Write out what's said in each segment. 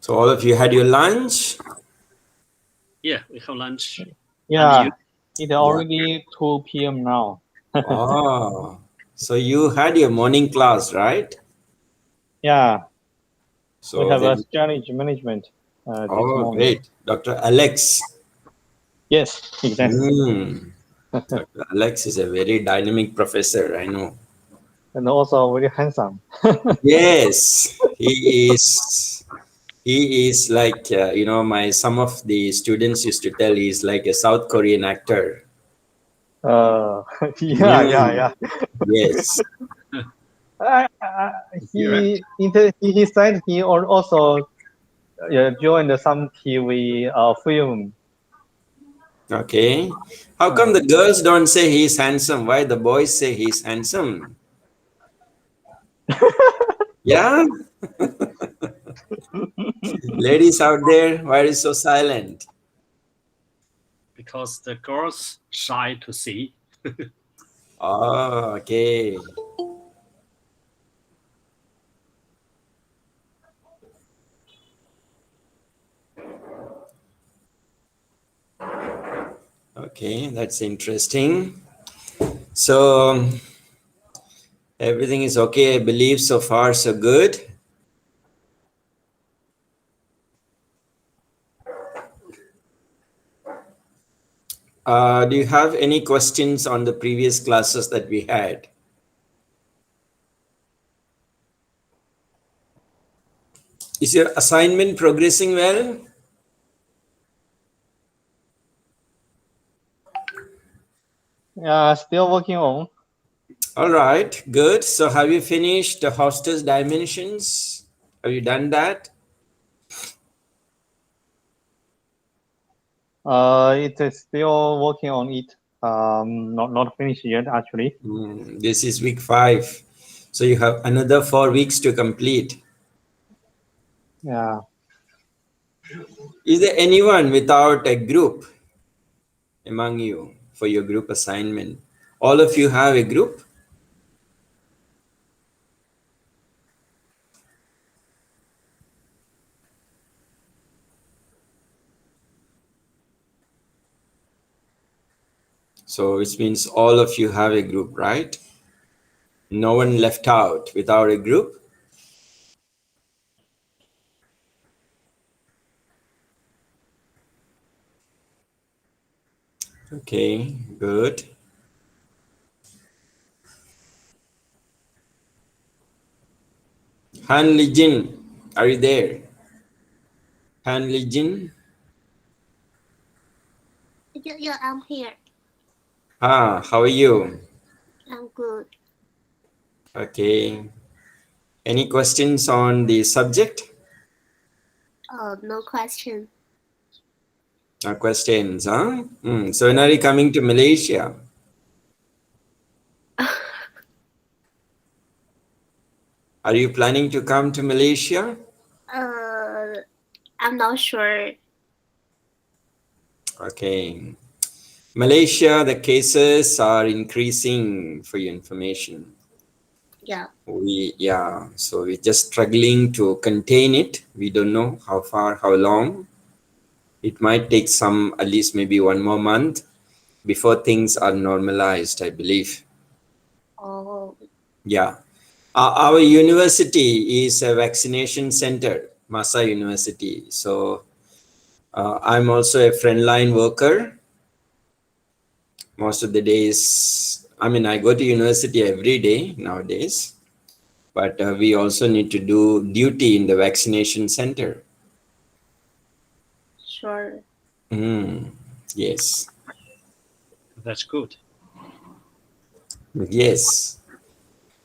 So all of you had your lunch? Yeah, we have lunch. Yeah, it's already 2 p.m. now. Oh, so you had your morning class, right? Yeah, we So have a then, strategy management this oh, morning. great. Dr. Alex. Yes, exactly. Dr. Alex is a very dynamic professor, I know. And also very handsome. Yes, he is. He is like, some of the students used to tell he's like a South Korean actor. Yeah. Yes. He said he also joined some TV film. Okay. How come the girls don't say he's handsome? Why the boys say he's handsome? Yeah? Ladies out there, why are you so silent? Because the girls shy to see. Oh, okay. Okay, that's interesting. So everything is okay, I believe. So far, so good. Do you have any questions on the previous classes that we had? Is your assignment progressing well? Yeah, still working on. All right, good. So have you finished the hostess dimensions? Have you done that? It is still working on it. Not finished yet actually. This is week 5. So you have another 4 weeks to complete. Yeah. Is there anyone without a group among you for your group assignment? All of you have a group? So it means all of you have a group, right? No one left out without a group? Okay, good. Han Lijin, are you there? Han Lijin? Yeah, I'm here. How are you? I'm good. Okay. Any questions on the subject? No question. No questions, huh? So when are you coming to Malaysia? Are you planning to come to Malaysia? I'm not sure. Okay. Malaysia, the cases are increasing for your information. Yeah. So we're just struggling to contain it. We don't know how far, how long. It might take at least maybe 1 more month before things are normalized, I believe. Oh. Yeah. Our university is a vaccination center, Masa University. So I'm also a frontline worker. Most of the days, I go to university every day nowadays, but we also need to do duty in the vaccination center. Sure. Yes. That's good. Yes.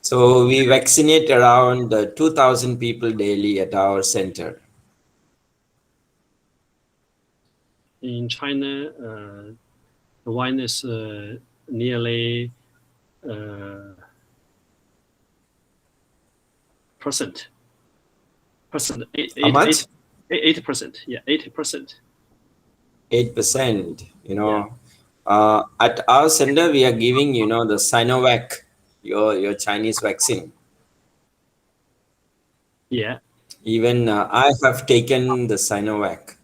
So we vaccinate around 2,000 people daily at our center. In China, the wine is nearly percent. How much? 80%. Yeah, 80%. 8%. At our center, we are giving, the Sinovac, your Chinese vaccine. Yeah. Even I have taken the Sinovac.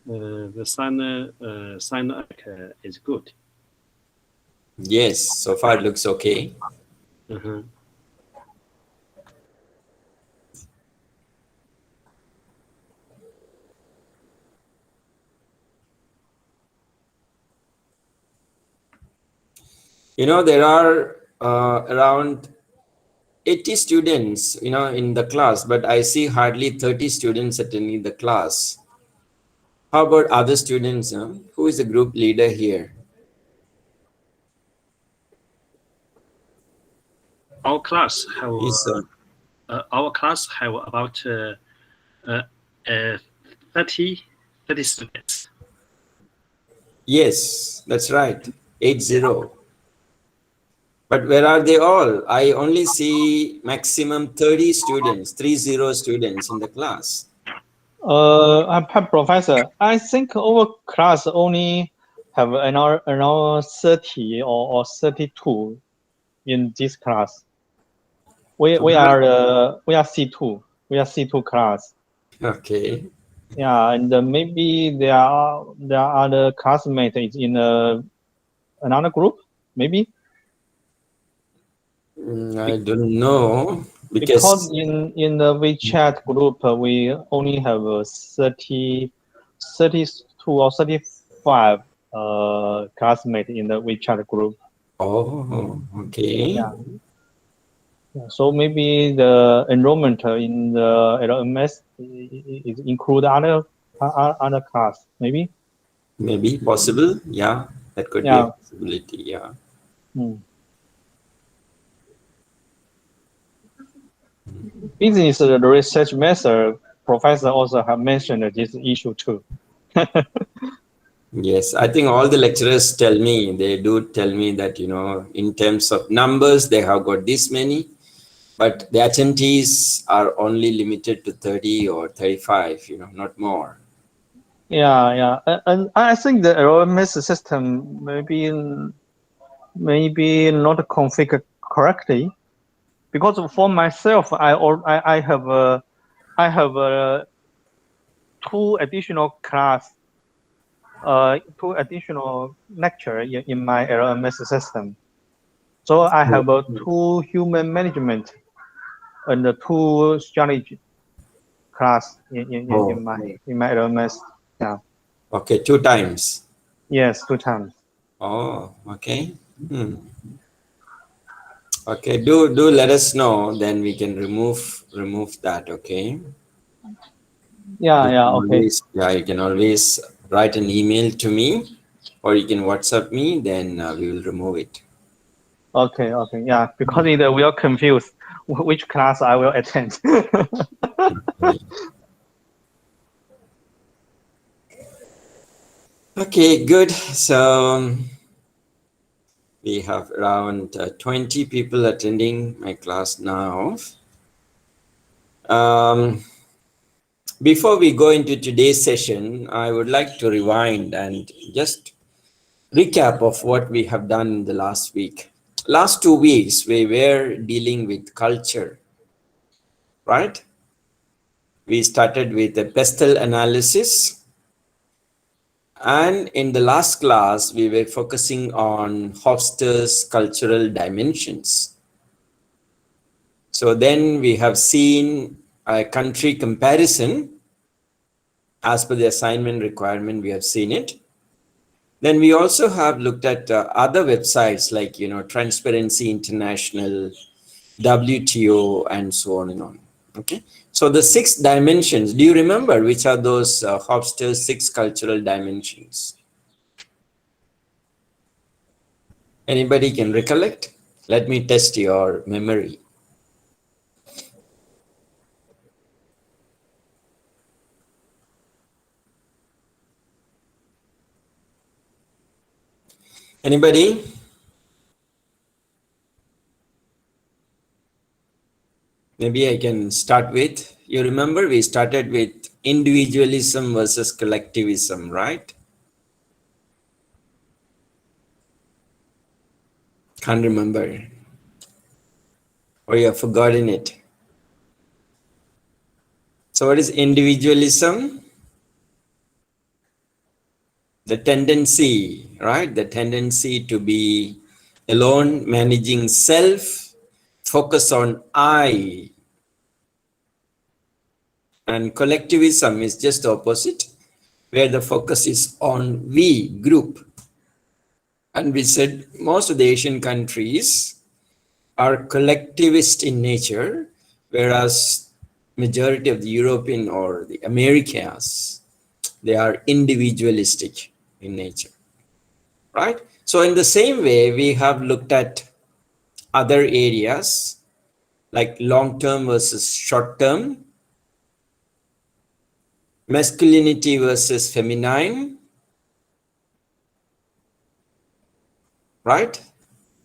The Sinovac is good. Yes, so far it looks okay. Uh-huh. You know, there are around 80 students, you know, in the class, but I see hardly 30 students attending the class. How about other students? Who is the group leader here? Our class have Is about 30 students. yes, that's right. 80. Yeah. But where are they all? I only see maximum 30 students, 30 students in the class. I'm professor. I think our class only have around 30 or 32 in this class. We are C2. We are C2 class. Okay. Yeah, and maybe there are other classmates in another group, maybe. I don't know Because because in the WeChat group, we only have 32 or 35 classmates in the WeChat group. oh, okay. Yeah. So maybe the enrollment in the LMS is include other class, maybe. Maybe possible. Yeah, that could be a Yeah. possibility. Yeah. Business research method professor also have mentioned this issue too. Yes, I think all the lecturers tell me, they do tell me that, you know, in terms of numbers, they have got this many, but the attendees are only limited to 30 or 35, you know, not more. Yeah. And I think the LMS system maybe not configured correctly, because for myself, I have 2 additional class, 2 additional lecture in my LMS system. So I have 2 human management and 2 strategy class in my LMS. Yeah. Okay, 2 times. Yes, 2 times. Oh, okay. Okay, do let us know, then we can remove that, okay? Yeah, okay. You can always write an email to me, or you can WhatsApp me, then we will remove it. Okay. Yeah, because it will confuse which class I will attend. Okay, good. So we have around 20 people attending my class now. Before we go into today's session, I would like to rewind and just recap of what we have done in the last week. Last 2 weeks, we were dealing with culture, right? We started with a pestle analysis. And in the last class, we were focusing on Hofstede's cultural dimensions. So then we have seen a country comparison as per the assignment requirement, we have seen it. Then we also have looked at other websites like, you know, Transparency International, WTO, and so on and on. Okay. So the 6 dimensions, do you remember which are those Hofstede's 6 cultural dimensions? Anybody can recollect? Let me test your memory. Anybody? Maybe I can start with, you remember we started with individualism versus collectivism, right? Can't remember. Or you have forgotten it. So what is individualism? The tendency, right? The tendency to be alone, managing self, focus on I. And collectivism is just the opposite, where the focus is on we, group. And we said most of the Asian countries are collectivist in nature, whereas majority of the European or the Americas, they are individualistic in nature, right? So in the same way, we have looked at other areas like long-term versus short-term, masculinity versus feminine, right?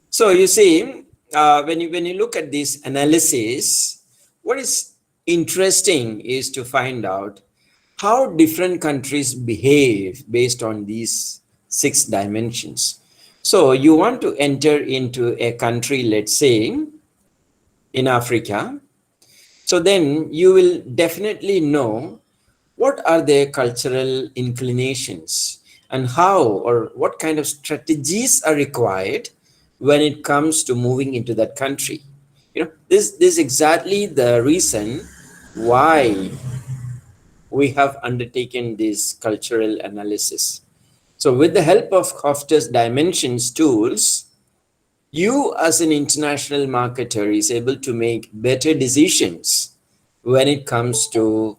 So you see, when you look at this analysis, what is interesting is to find out how different countries behave based on these 6 dimensions. So you want to enter into a country, let's say in Africa, so then you will definitely know what are their cultural inclinations and how or what kind of strategies are required when it comes to moving into that country. This is exactly the reason why we have undertaken this cultural analysis. So with the help of Hofstede's dimensions tools, you as an international marketer is able to make better decisions when it comes to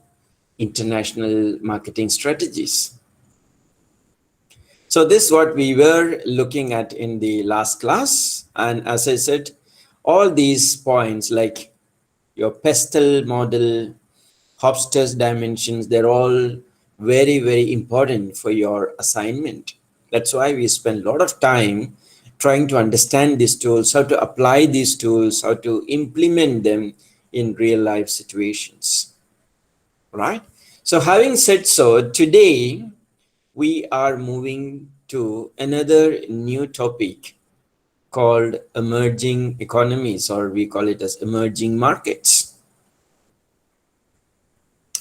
international marketing strategies. So this is what we were looking at in the last class. And as I said, all these points like your pestle model, Hofstede's dimensions, they're all very, very important for your assignment. That's why we spend a lot of time trying to understand these tools, how to apply these tools, how to implement them in real life situations, right? So having said so, today we are moving to another new topic called emerging economies, or we call it as emerging markets.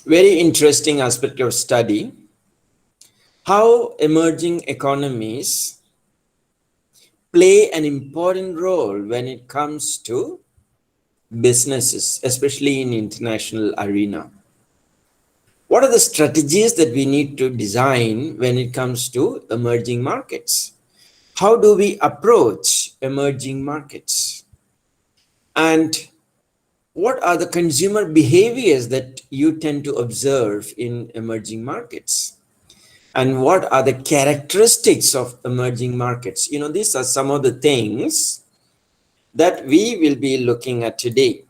Very interesting aspect of study, how emerging economies play an important role when it comes to businesses, especially in international arena. What are the strategies that we need to design when it comes to emerging markets? How do we approach emerging markets? And what are the consumer behaviors that you tend to observe in emerging markets? And what are the characteristics of emerging markets? These are some of the things that we will be looking at today.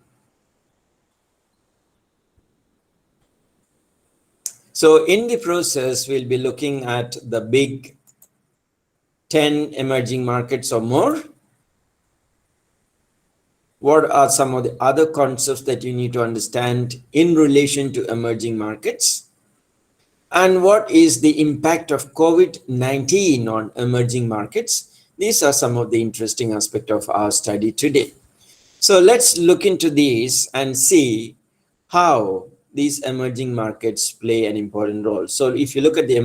So in the process, we'll be looking at the big 10 emerging markets or more. What are some of the other concepts that you need to understand in relation to emerging markets? And what is the impact of COVID-19 on emerging markets? These are some of the interesting aspects of our study today. So let's look into these and see how these emerging markets play an important role. So if you look at the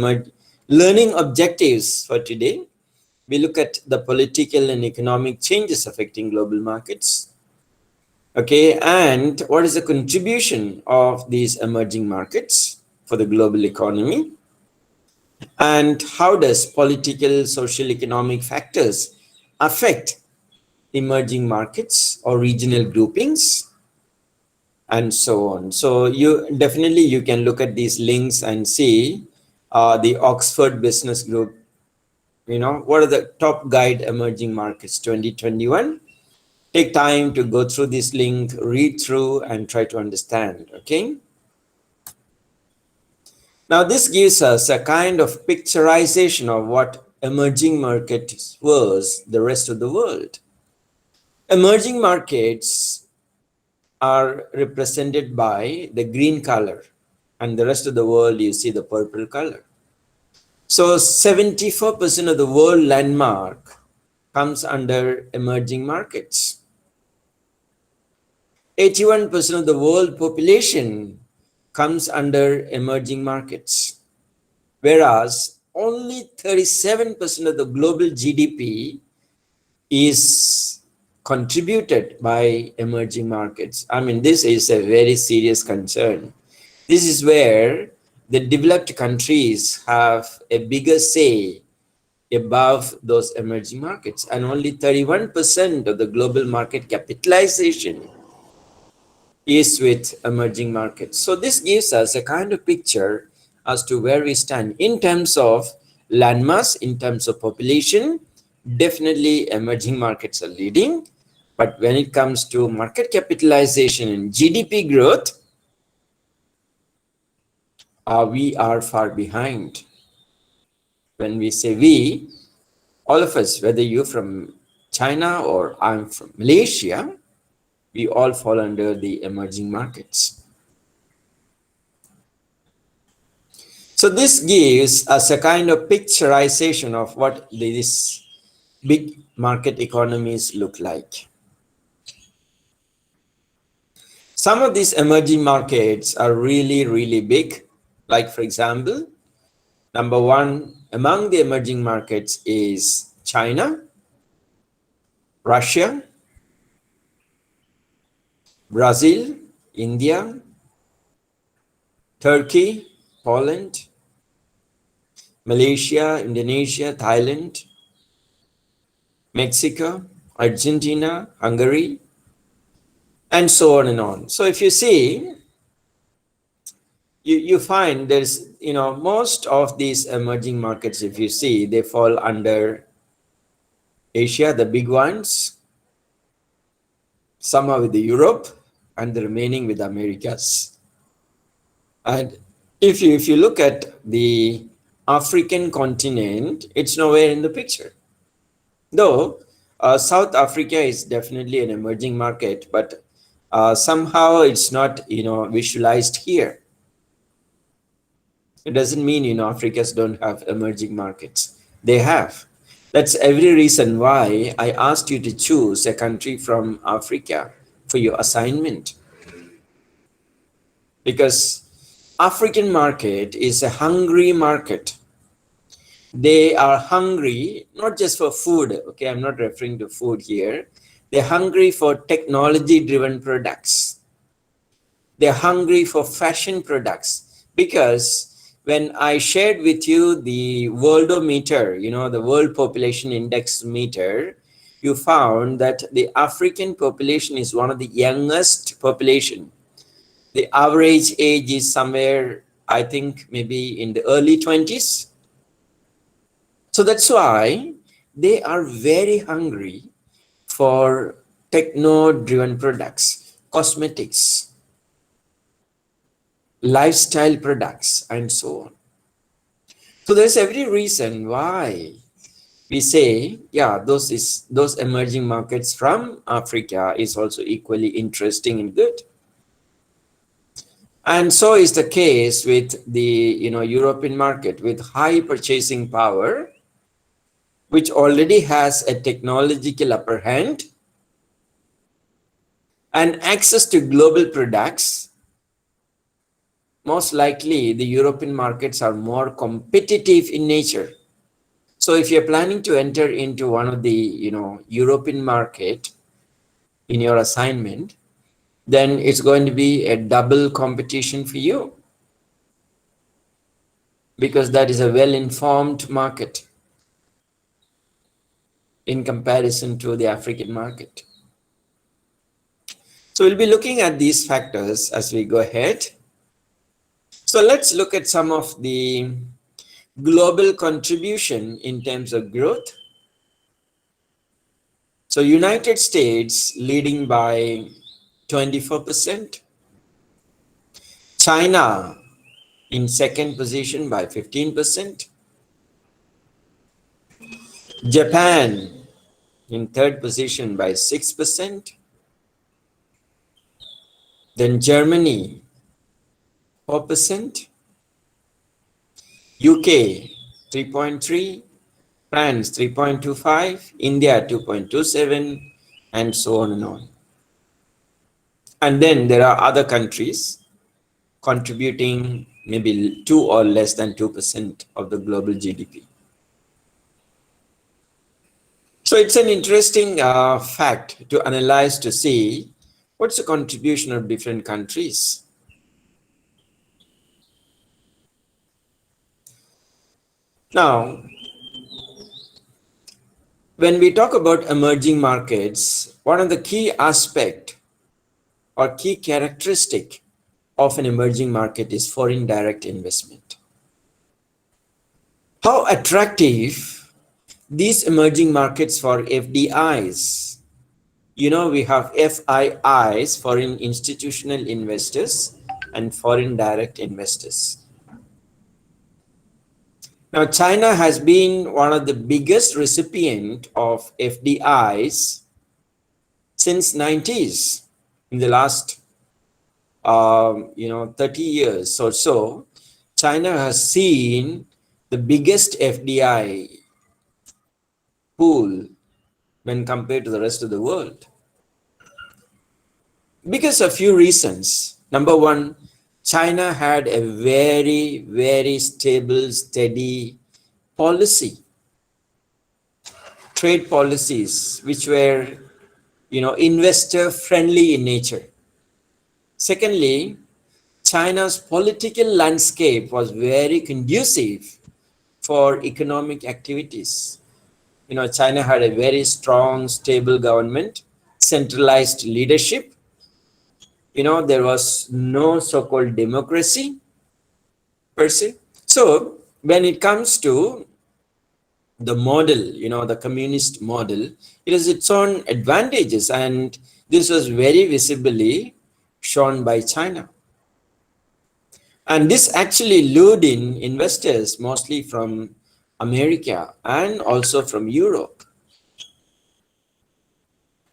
learning objectives for today, we look at the political and economic changes affecting global markets. Okay, and what is the contribution of these emerging markets for the global economy? And how does political, social, economic factors affect emerging markets or regional groupings? And so on. So you can look at these links and see the Oxford Business Group, what are the top guide emerging markets 2021. Take time to go through this link, read through and try to understand. Okay, now this gives us a kind of picturization of what emerging markets was the rest of the world. Emerging markets are represented by the green color, and the rest of the world you see the purple color. So 74% of the world landmark comes under emerging markets. 81% of the world population comes under emerging markets, whereas only 37% of the global GDP is contributed by emerging markets. I mean, this is a very serious concern. This is where the developed countries have a bigger say above those emerging markets, and only 31% of the global market capitalization is with emerging markets. So this gives us a kind of picture as to where we stand in terms of landmass, in terms of population. Definitely emerging markets are leading, but when it comes to market capitalization and GDP growth, we are far behind. When we say we, all of us, whether you're from China or I'm from Malaysia, we all fall under the emerging markets. So this gives us a kind of picturization of what these big market economies look like. Some of these emerging markets are really, really big. Like, for example, number one among the emerging markets is China, Russia, Brazil, India, Turkey, Poland, Malaysia, Indonesia, Thailand, Mexico, Argentina, Hungary, and so on and on. So if you see, you find there's, most of these emerging markets, if you see, they fall under Asia, the big ones, some are with the Europe, and the remaining with Americas. And if you look at the African continent, it's nowhere in the picture. Though South Africa is definitely an emerging market, but somehow it's not, visualized here. It doesn't mean, Africans don't have emerging markets. They have. That's every reason why I asked you to choose a country from Africa for your assignment. Because African market is a hungry market. They are hungry, not just for food. Okay, I'm not referring to food here. They're hungry for technology-driven products. They're hungry for fashion products. Because when I shared with you the Worldometer, the World Population Index meter, you found that the African population is one of the youngest population. The average age is somewhere, I think, maybe in the early 20s. So that's why they are very hungry for techno-driven products, cosmetics, lifestyle products, and so on. So there's every reason why we say, yeah, those emerging markets from Africa is also equally interesting and good. And so is the case with the European market with high purchasing power, which already has a technological upper hand and access to global products. Most likely the European markets are more competitive in nature. So if you're planning to enter into one of the European market in your assignment, then it's going to be a double competition for you, because that is a well-informed market in comparison to the African market. So we'll be looking at these factors as we go ahead. So let's look at some of the global contribution in terms of growth. So United States leading by 24%. China in second position by 15%. Japan in third position by 6%. Then Germany 4%. UK 3.3%. France 3.25, India 2.27, and so on and on. And then there are other countries contributing maybe 2 or less than 2% of the global GDP. So it's an interesting fact to analyze to see what's the contribution of different countries. Now, when we talk about emerging markets, one of the key aspect or key characteristic of an emerging market is foreign direct investment. How attractive these emerging markets for FDIs. You know, we have FIIs, foreign institutional investors, and foreign direct investors. Now, China has been one of the biggest recipient of FDIs since 90s. In the last 30 years or so, China has seen the biggest FDI pool when compared to the rest of the world. Because of few reasons. Number one, China had a very, very stable, steady policy, trade policies, which were, investor friendly in nature. Secondly, China's political landscape was very conducive for economic activities. China had a very strong, stable government, centralized leadership. There was no so-called democracy per se. So when it comes to the model, the communist model, it has its own advantages, and this was very visibly shown by China. And this actually lured in investors mostly from America and also from Europe.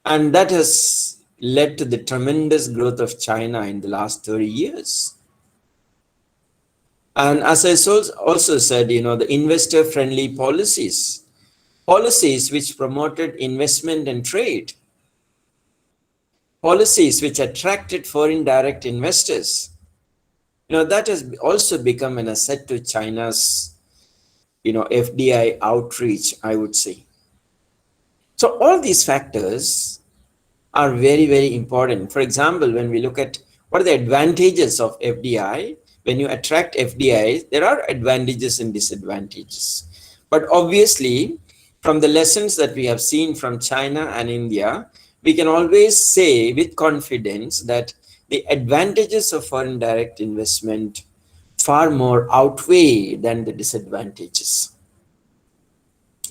And that has led to the tremendous growth of China in the last 30 years. And as I also said, the investor-friendly policies which promoted investment and trade, policies which attracted foreign direct investors, that has also become an asset to China's, FDI outreach, I would say. So all these factors are very, very important. For example, when we look at what are the advantages of FDI, when you attract FDIs, there are advantages and disadvantages. But obviously, from the lessons that we have seen from China and India, we can always say with confidence that the advantages of foreign direct investment far more outweigh than the disadvantages.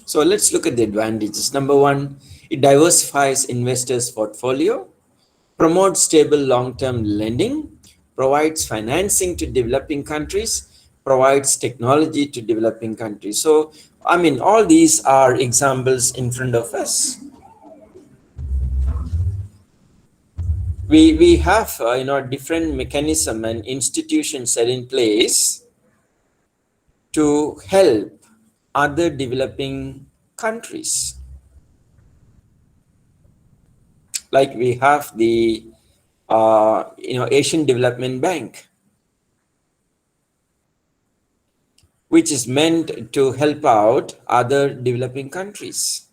So let's look at the advantages. Number one, it diversifies investors' portfolio, promotes stable long-term lending, provides financing to developing countries, provides technology to developing countries. So, all these are examples in front of us. We have, different mechanism and institutions set in place to help other developing countries. Like we have the Asian Development Bank, which is meant to help out other developing countries.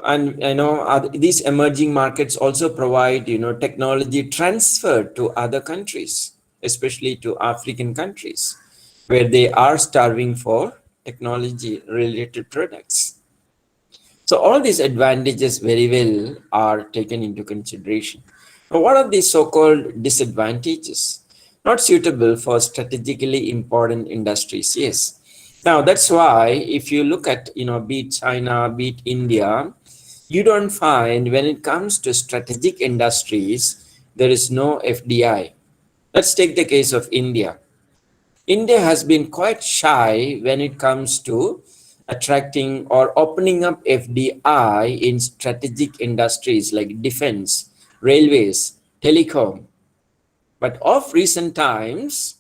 And these emerging markets also provide technology transfer to other countries, especially to African countries, where they are starving for technology related products. So all these advantages very well are taken into consideration. But what are these so-called disadvantages? Not suitable for strategically important industries. Yes. Now that's why if you look at, be it China, be it India, you don't find when it comes to strategic industries, there is no FDI. Let's take the case of India. India has been quite shy when it comes to attracting or opening up FDI in strategic industries like defense, railways, telecom. But of recent times,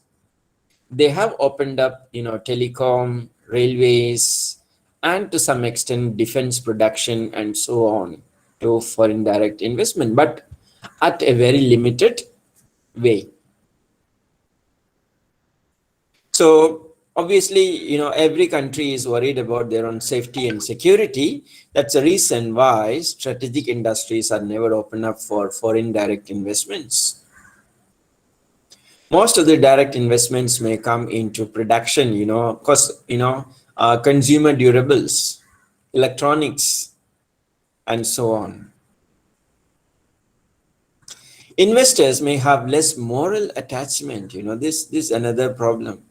they have opened up, telecom, railways, and to some extent defense production and so on to foreign direct investment, but at a very limited way. So obviously, every country is worried about their own safety and security. That's the reason why strategic industries are never open up for foreign direct investments. Most of the direct investments may come into production, because, consumer durables, electronics, and so on. Investors may have less moral attachment, this is another problem.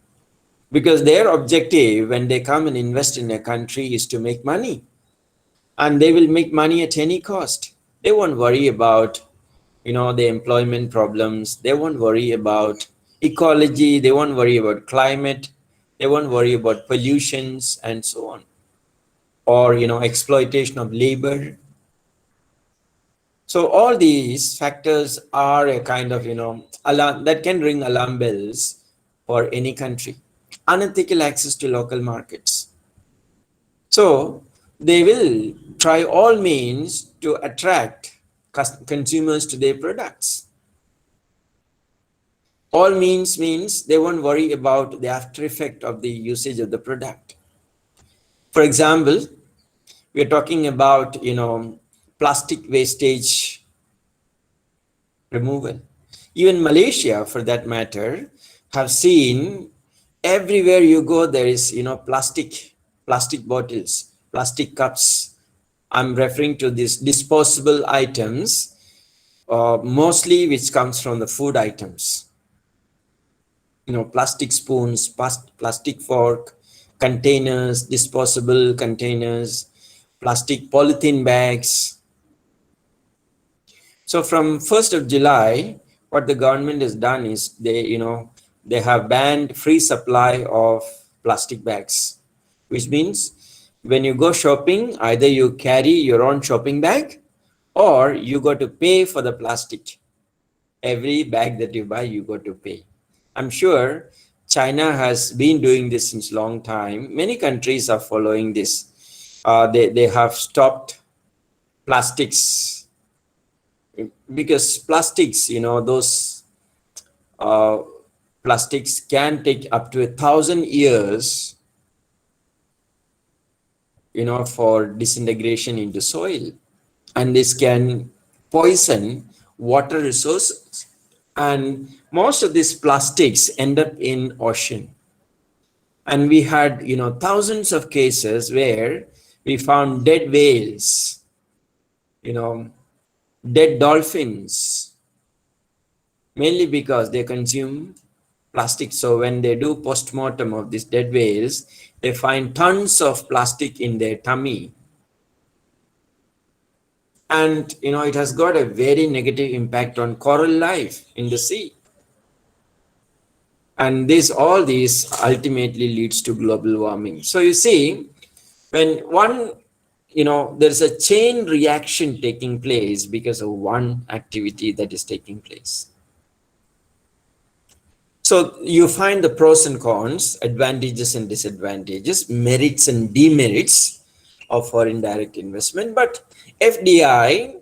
Because their objective when they come and invest in a country is to make money. And they will make money at any cost. They won't worry about, the employment problems. They won't worry about ecology. They won't worry about climate. They won't worry about pollutions and so on. Or, exploitation of labor. So all these factors are a kind of, alarm that can ring alarm bells for any country. Unethical access to local markets. So they will try all means to attract consumers to their products. All means they won't worry about the after effect of the usage of the product. For example, we are talking about, plastic wastage removal. Even Malaysia, for that matter, have seen everywhere you go, there is, plastic bottles, plastic cups. I'm referring to these disposable items, mostly which comes from the food items. Plastic spoons, plastic fork, containers, disposable containers, plastic polythene bags. So from 1st of July, what the government has done is they have banned free supply of plastic bags, which means when you go shopping, either you carry your own shopping bag or you got to pay for the plastic. Every bag that you buy, you got to pay. I'm sure China has been doing this since a long time. Many countries are following this. They have stopped plastics because plastics, those plastics can take up to 1,000 years, for disintegration into soil. And this can poison water resources. And most of these plastics end up in ocean. And we had, thousands of cases where we found dead whales, dead dolphins, mainly because they consume plastic. So when they do post-mortem of these dead whales, they find tons of plastic in their tummy. And, it has got a very negative impact on coral life in the sea. And all these ultimately leads to global warming. So you see, when there's a chain reaction taking place because of one activity that is taking place. So you find the pros and cons, advantages and disadvantages, merits and demerits of foreign direct investment. But FDI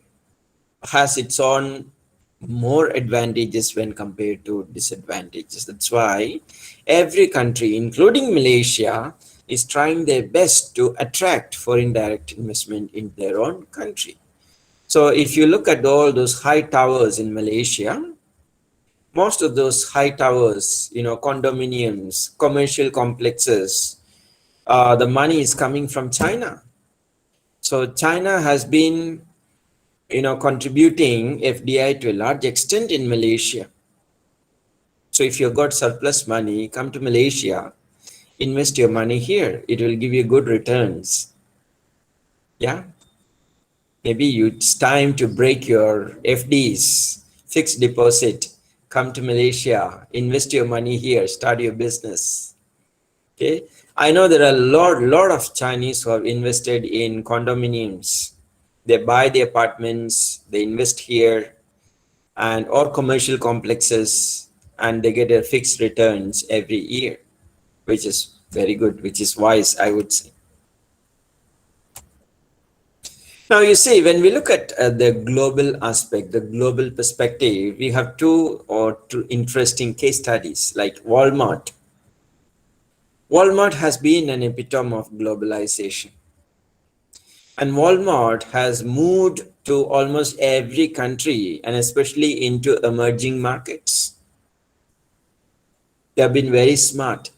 has its own more advantages when compared to disadvantages. That's why every country, including Malaysia, is trying their best to attract foreign direct investment in their own country. So if you look at all those high towers in Malaysia, most of those high towers, condominiums, commercial complexes, the money is coming from China. So China has been, contributing FDI to a large extent in Malaysia. So if you've got surplus money, come to Malaysia, invest your money here. It will give you good returns. Yeah. Maybe it's time to break your FDs, fixed deposit. Come to Malaysia, invest your money here, start your business. Okay. I know there are a lot of Chinese who have invested in condominiums. They buy the apartments, they invest here, and or commercial complexes, and they get a fixed returns every year, which is Very good, which is wise, I would say. Now, you see, when we look at the global aspect, the global perspective, we have two interesting case studies like Walmart. Walmart has been an epitome of globalization. And Walmart has moved to almost every country and especially into emerging markets. They have been very smart.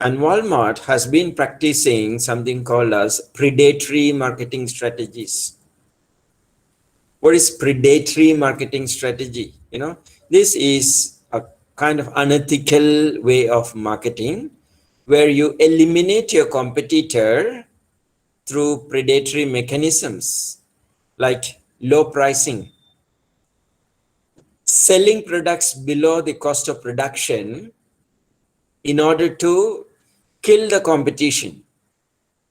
And Walmart has been practicing something called as predatory marketing strategies. What is predatory marketing strategy? This is a kind of unethical way of marketing where you eliminate your competitor through predatory mechanisms like low pricing, selling products below the cost of production in order to kill the competition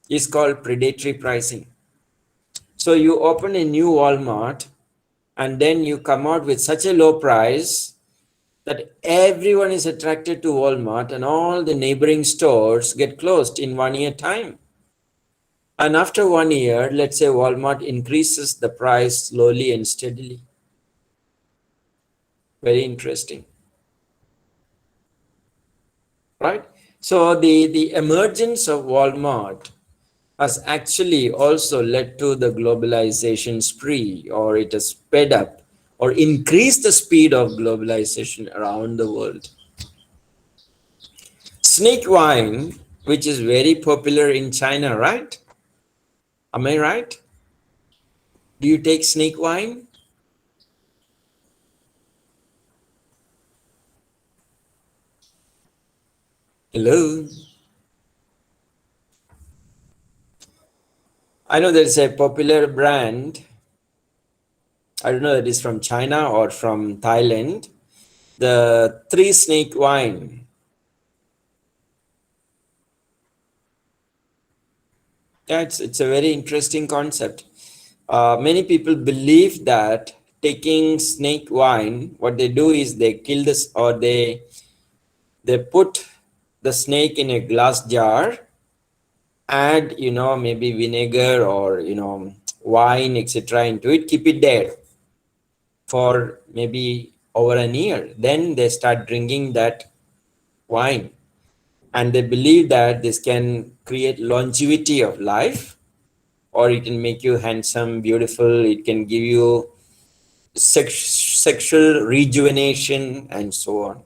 is called predatory pricing. So you open a new Walmart and then you come out with such a low price that everyone is attracted to Walmart and all the neighboring stores get closed in 1 year time. And after 1 year, let's say Walmart increases the price slowly and steadily. Very interesting, right? So the emergence of Walmart has actually also led to the globalization spree, or it has sped up or increased the speed of globalization around the world. Snake wine, which is very popular in China, right? Am I right? Do you take snake wine? Hello? I know there's a popular brand. I don't know if it is from China or from Thailand. The three snake wine. Yeah, it's a very interesting concept. Many people believe that taking snake wine, what they do is they kill this, or they put the snake in a glass jar, add maybe vinegar or wine, etc. into it, keep it there for maybe over an year. Then they start drinking that wine, and they believe that this can create longevity of life, or it can make you handsome, beautiful, it can give you sexual rejuvenation and so on.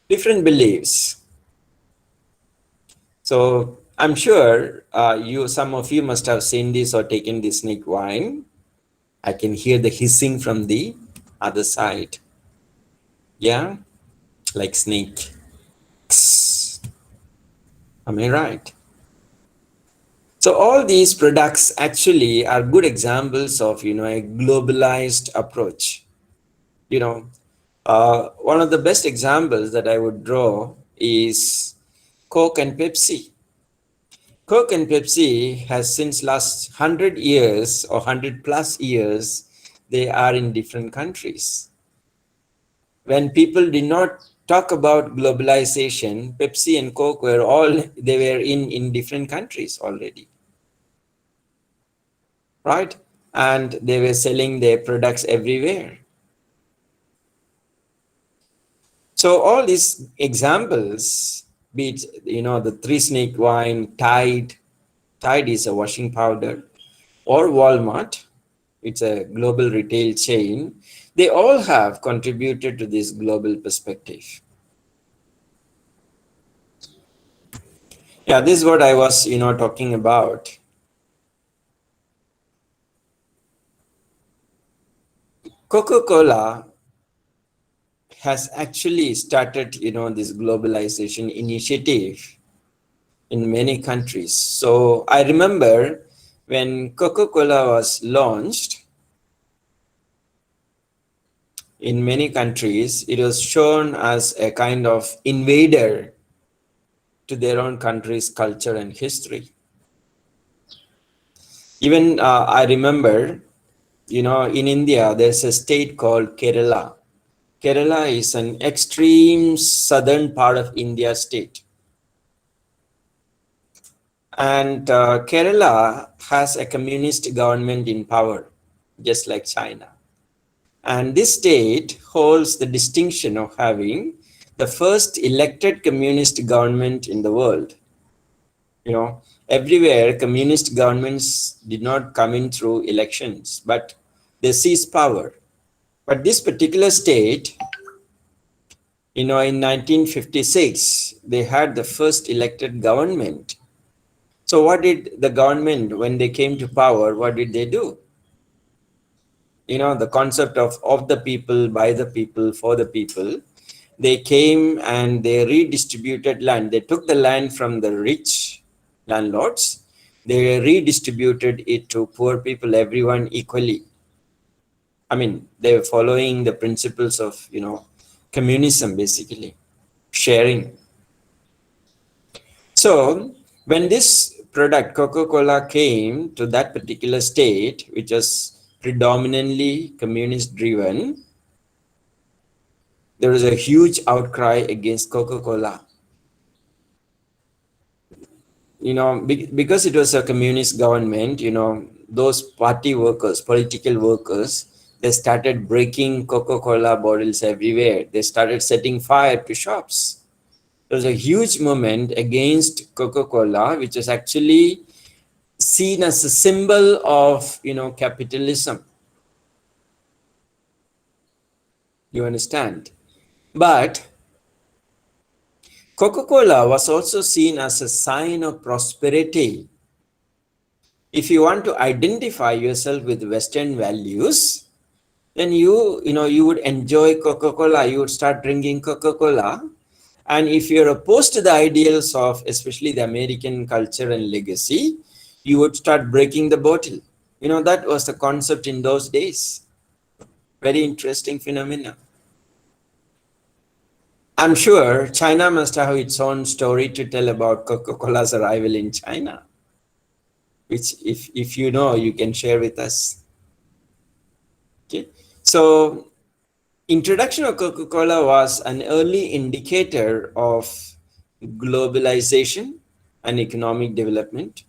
Different beliefs. So I'm sure some of you must have seen this or taken this snake wine. I can hear the hissing from the other side. Yeah, like snake. Am I right? So all these products actually are good examples of a globalized approach. One of the best examples that I would draw is Coke and Pepsi. Coke and Pepsi has since last 100 years or 100 plus years, they are in different countries. When people did not talk about globalization, Pepsi and Coke they were in different countries already, right? And they were selling their products everywhere. So all these examples, be it, the three snake wine, Tide is a washing powder, or Walmart, it's a global retail chain. They all have contributed to this global perspective. Yeah, this is what I was, talking about. Coca-Cola has actually started, this globalization initiative in many countries. So I remember when Coca-Cola was launched in many countries, it was shown as a kind of invader to their own country's culture and history. Even I remember, in India, there's a state called Kerala. Kerala is an extreme southern part of India state. And Kerala has a communist government in power, just like China. And this state holds the distinction of having the first elected communist government in the world. You know, everywhere communist governments did not come in through elections, but they seized power. But this particular state, in 1956, they had the first elected government. So what did the government, when they came to power, what did they do? The concept of the people, by the people, for the people. They came and they redistributed land. They took the land from the rich landlords. They redistributed it to poor people, everyone equally. I mean, they were following the principles of, communism, basically, sharing. So when this product, Coca-Cola, came to that particular state, which was predominantly communist driven, there was a huge outcry against Coca-Cola. Because it was a communist government, those party workers, political workers, they started breaking Coca-Cola bottles everywhere. They started setting fire to shops. There was a huge movement against Coca-Cola, which is actually seen as a symbol of, capitalism. You understand? But Coca-Cola was also seen as a sign of prosperity. If you want to identify yourself with Western values, then you would enjoy Coca-Cola. You would start drinking Coca-Cola. And if you're opposed to the ideals of especially the American culture and legacy, you would start breaking the bottle. That was the concept in those days. Very interesting phenomena. I'm sure China must have its own story to tell about Coca-Cola's arrival in China, which if you know, you can share with us. Okay. So introduction of Coca-Cola was an early indicator of globalization and economic development.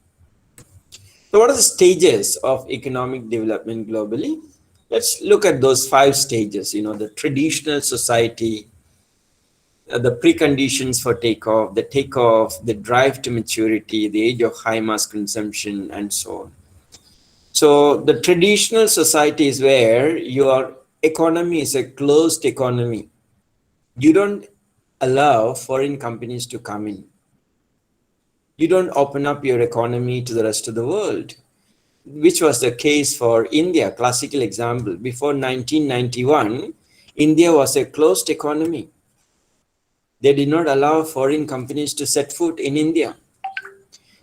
So what are the stages of economic development globally? Let's look at those 5 stages, the traditional society, the preconditions for takeoff, the drive to maturity, the age of high mass consumption, and so on. So the traditional society is where your economy is a closed economy. You don't allow foreign companies to come in. You don't open up your economy to the rest of the world, which was the case for India. Classical example, before 1991, India was a closed economy. They did not allow foreign companies to set foot in India.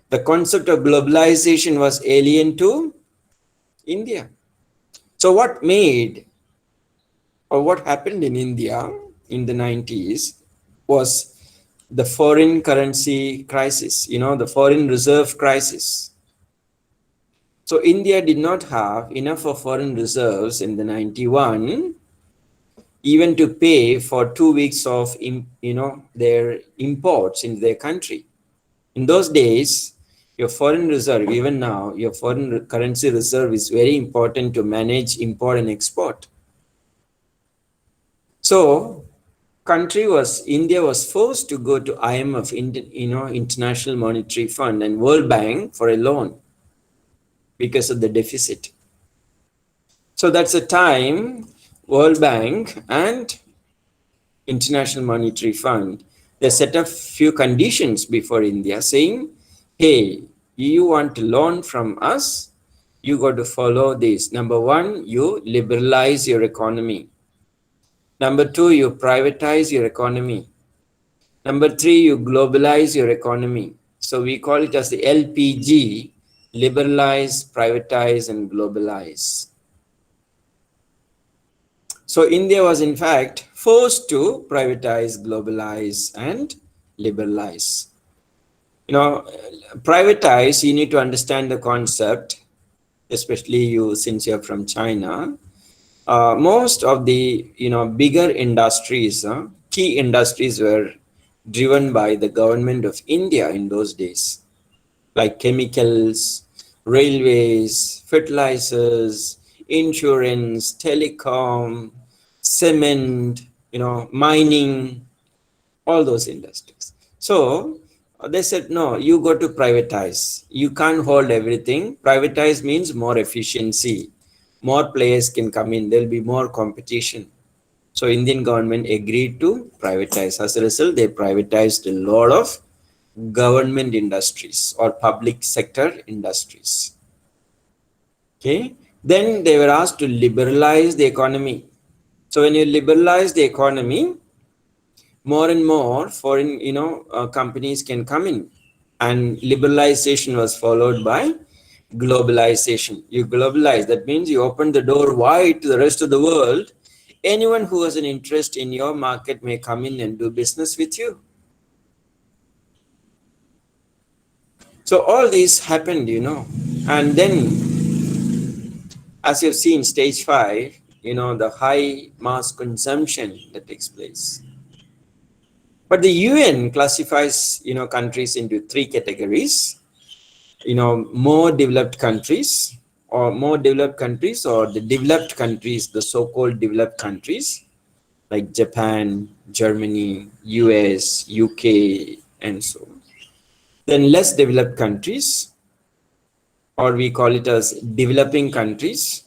The concept of globalization was alien to India. So what happened in India in the 90s was the foreign currency crisis, the foreign reserve crisis. So India did not have enough of foreign reserves in the 91 even to pay for 2 weeks of their imports in their country. In those days, your foreign reserve, even now, your foreign currency reserve is very important to manage import and export. So India was forced to go to IMF, International Monetary Fund, and World Bank for a loan because of the deficit. So that's the time World Bank and International Monetary Fund, they set up few conditions before India saying, hey, you want to loan from us, you got to follow this. Number 1, you liberalize your economy. Number 2, you privatize your economy. Number 3, you globalize your economy. So we call it as the LPG, liberalize, privatize, and globalize. So India was in fact forced to privatize, globalize, and liberalize. Privatize, you need to understand the concept, especially you since you're from China. Most of the bigger industries, key industries were driven by the government of India in those days. like chemicals, railways, fertilizers, insurance, telecom, cement, mining, all those industries. So they said, no, you got to privatize. You can't hold everything. Privatize means more efficiency. More players can come in. There'll be more competition. So Indian government agreed to privatize. As a result, they privatized a lot of government industries or public sector industries. Okay. Then they were asked to liberalize the economy. So when you liberalize the economy, more and more foreign companies can come in, and liberalization was followed by globalization. You globalize, that means you open the door wide to the rest of the world. Anyone who has an interest in your market may come in and do business with you. So all this happened, and then as you've seen, stage 5, the high mass consumption that takes place. But the UN classifies, countries into 3 categories, more developed countries, or the developed countries, the so-called developed countries like Japan, Germany, US, UK, and so on. Then less developed countries, or we call it as developing countries,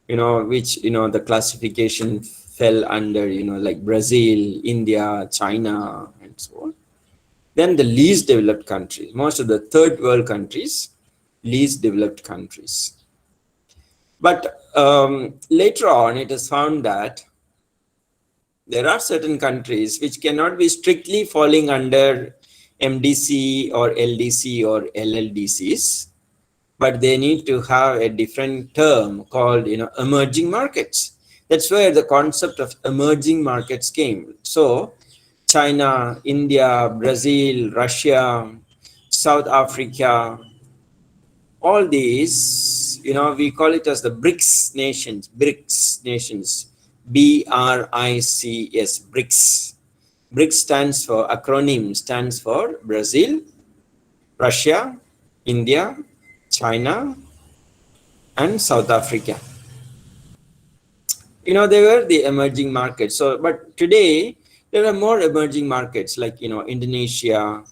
which, the classification fell under, like Brazil, India, China, and so on. Then the least developed countries, most of the third world countries, least developed countries. But later on, it is found that there are certain countries which cannot be strictly falling under MDC or LDC or LLDCs, but they need to have a different term called, emerging markets. That's where the concept of emerging markets came. So China, India, Brazil, Russia, South Africa, all these, we call it as the BRICS nations, BRICS, BRICS. BRICS stands for, acronym stands for Brazil, Russia, India, China, and South Africa. They were the emerging markets. So, but today there are more emerging markets like, Indonesia,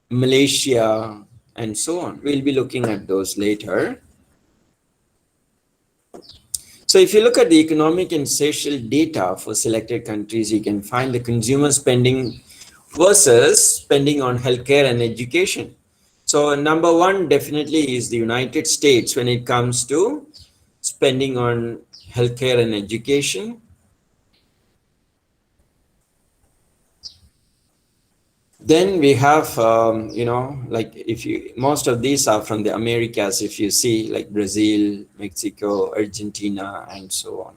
Malaysia, and so on. We'll be looking at those later. So if you look at the economic and social data for selected countries, you can find the consumer spending versus spending on healthcare and education. So number 1 definitely is the United States when it comes to spending on healthcare and education. Then we have, like most of these are from the Americas, if you see, like Brazil, Mexico, Argentina, and so on.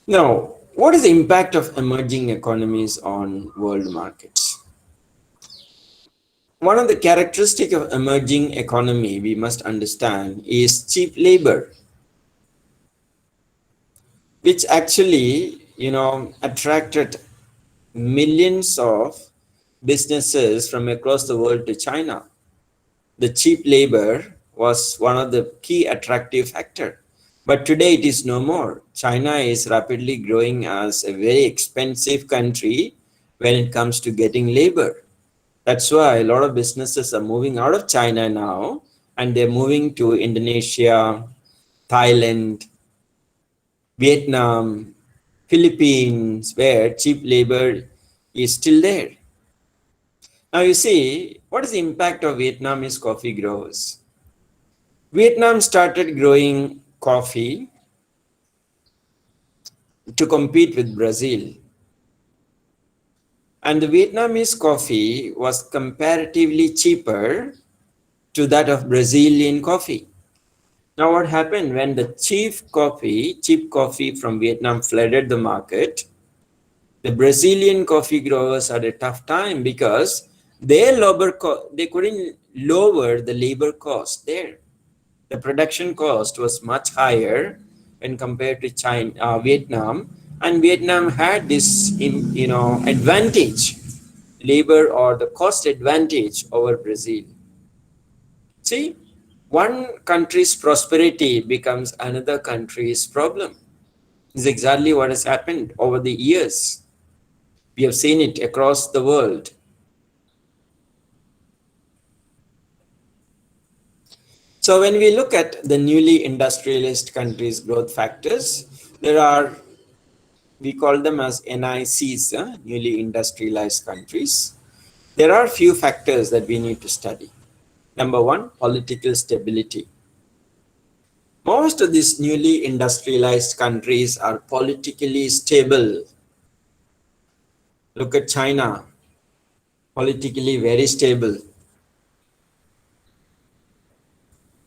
Now, what is the impact of emerging economies on world markets? One of the characteristics of emerging economy we must understand is cheap labor, which actually, attracted millions of businesses from across the world to China. The cheap labor was one of the key attractive factor, but today it is no more. China is rapidly growing as a very expensive country when it comes to getting labor. That's why a lot of businesses are moving out of China now, and they're moving to Indonesia, Thailand, Vietnam, Philippines, where cheap labor is still there. Now you see, what is the impact of Vietnamese coffee growers? Vietnam started growing coffee to compete with Brazil. And the Vietnamese coffee was comparatively cheaper to that of Brazilian coffee. Now what happened when the cheap coffee from Vietnam flooded the market? The Brazilian coffee growers had a tough time because their they couldn't lower the labor cost there. The production cost was much higher when compared to Vietnam, and Vietnam had this, advantage labor or the cost advantage over Brazil. See, one country's prosperity becomes another country's problem. This is exactly what has happened over the years. We have seen it across the world. So when we look at the newly industrialized countries' growth factors, there are, we call them as NICs, newly industrialized countries. There are few factors that we need to study. Number one, political stability. Most of these newly industrialized countries are politically stable. Look at China, politically very stable.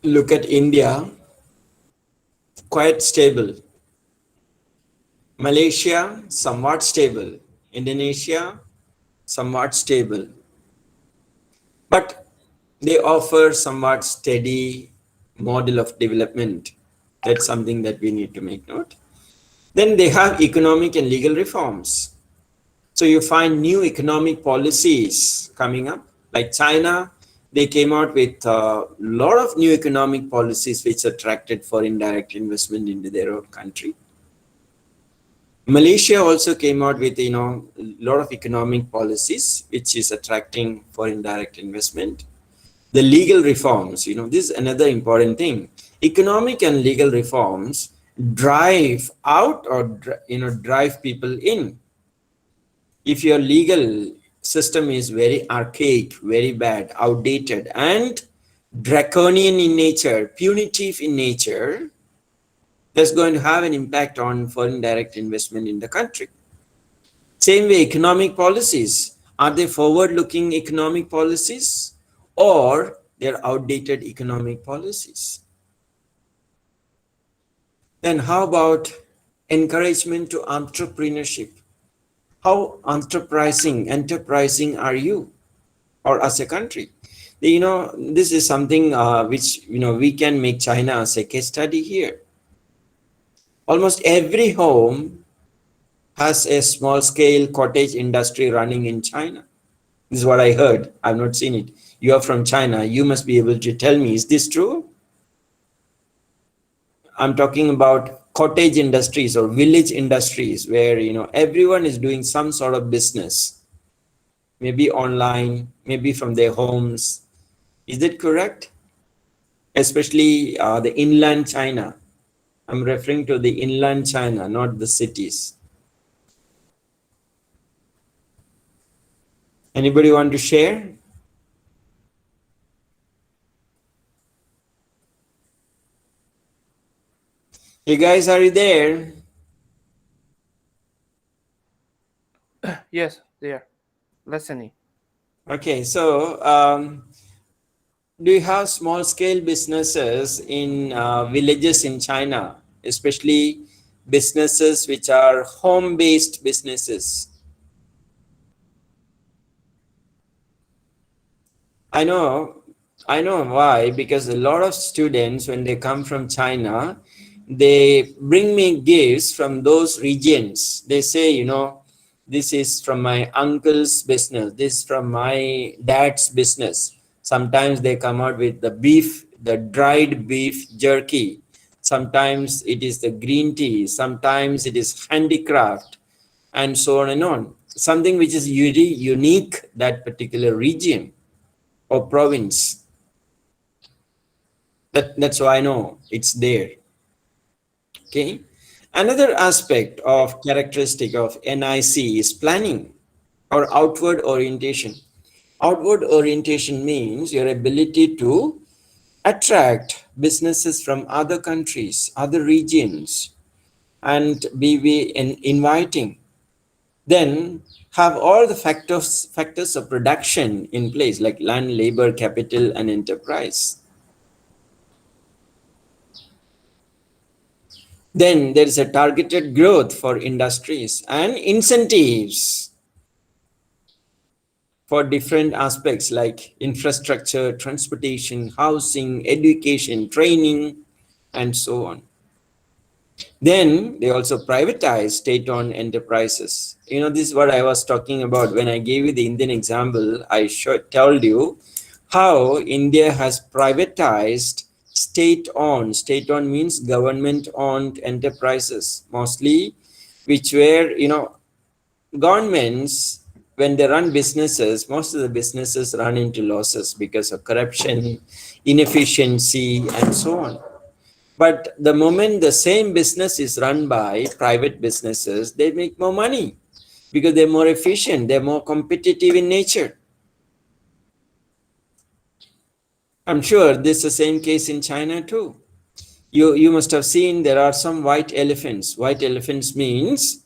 Look at India, quite stable. Malaysia, somewhat stable. Indonesia, somewhat stable. But they offer somewhat steady model of development. That's something that we need to make note. Then they have economic and legal reforms. So you find new economic policies coming up. Like China, they came out with a lot of new economic policies which attracted foreign direct investment into their own country. Malaysia also came out with, a lot of economic policies which is attracting foreign direct investment. The legal reforms, this is another important thing. Economic and legal reforms drive out or drive people in. If your legal system is very archaic, very bad, outdated, and draconian in nature, punitive in nature, that's going to have an impact on foreign direct investment in the country. Same way, economic policies. Are they forward-looking economic policies or they're outdated economic policies? Then how about encouragement to entrepreneurship? How enterprising are you or as a country? This is something which, we can make China as a case study here. Almost every home has a small scale cottage industry running in China. This is what I heard. I've not seen it. You are from China. You must be able to tell me, is this true? I'm talking about cottage industries or village industries where, everyone is doing some sort of business, maybe online, maybe from their homes. Is that correct? Especially the inland China. I'm referring to the inland China, not the cities. Anybody want to share? You guys, are you there? Yes, there. Listening. Okay, so do you have small scale businesses in villages in China, especially businesses which are home based businesses? I know why, because a lot of students, when they come from China, they bring me gifts from those regions. They say, this is from my uncle's business, this is from my dad's business. Sometimes they come out with the beef, the dried beef jerky. Sometimes it is the green tea. Sometimes it is handicraft, and so on and on. Something which is unique that particular region or province. That's why I know it's there. Okay. Another aspect of characteristic of NIC is planning or outward orientation. Outward orientation means your ability to attract businesses from other countries, other regions, and be inviting. Then have all the factors of production in place, like land, labor, capital, and enterprise. Then there is a targeted growth for industries and incentives for different aspects like infrastructure, transportation, housing, education, training, and so on. Then they also privatize state-owned enterprises. This is what I was talking about when I gave you the Indian example. I told you how India has privatized state-owned. State-owned means government-owned enterprises, mostly, which were, governments, when they run businesses, most of the businesses run into losses because of corruption, inefficiency, and so on. But the moment the same business is run by private businesses, they make more money because they're more efficient, they're more competitive in nature. I'm sure this is the same case in China too. You must have seen there are some white elephants. White elephants means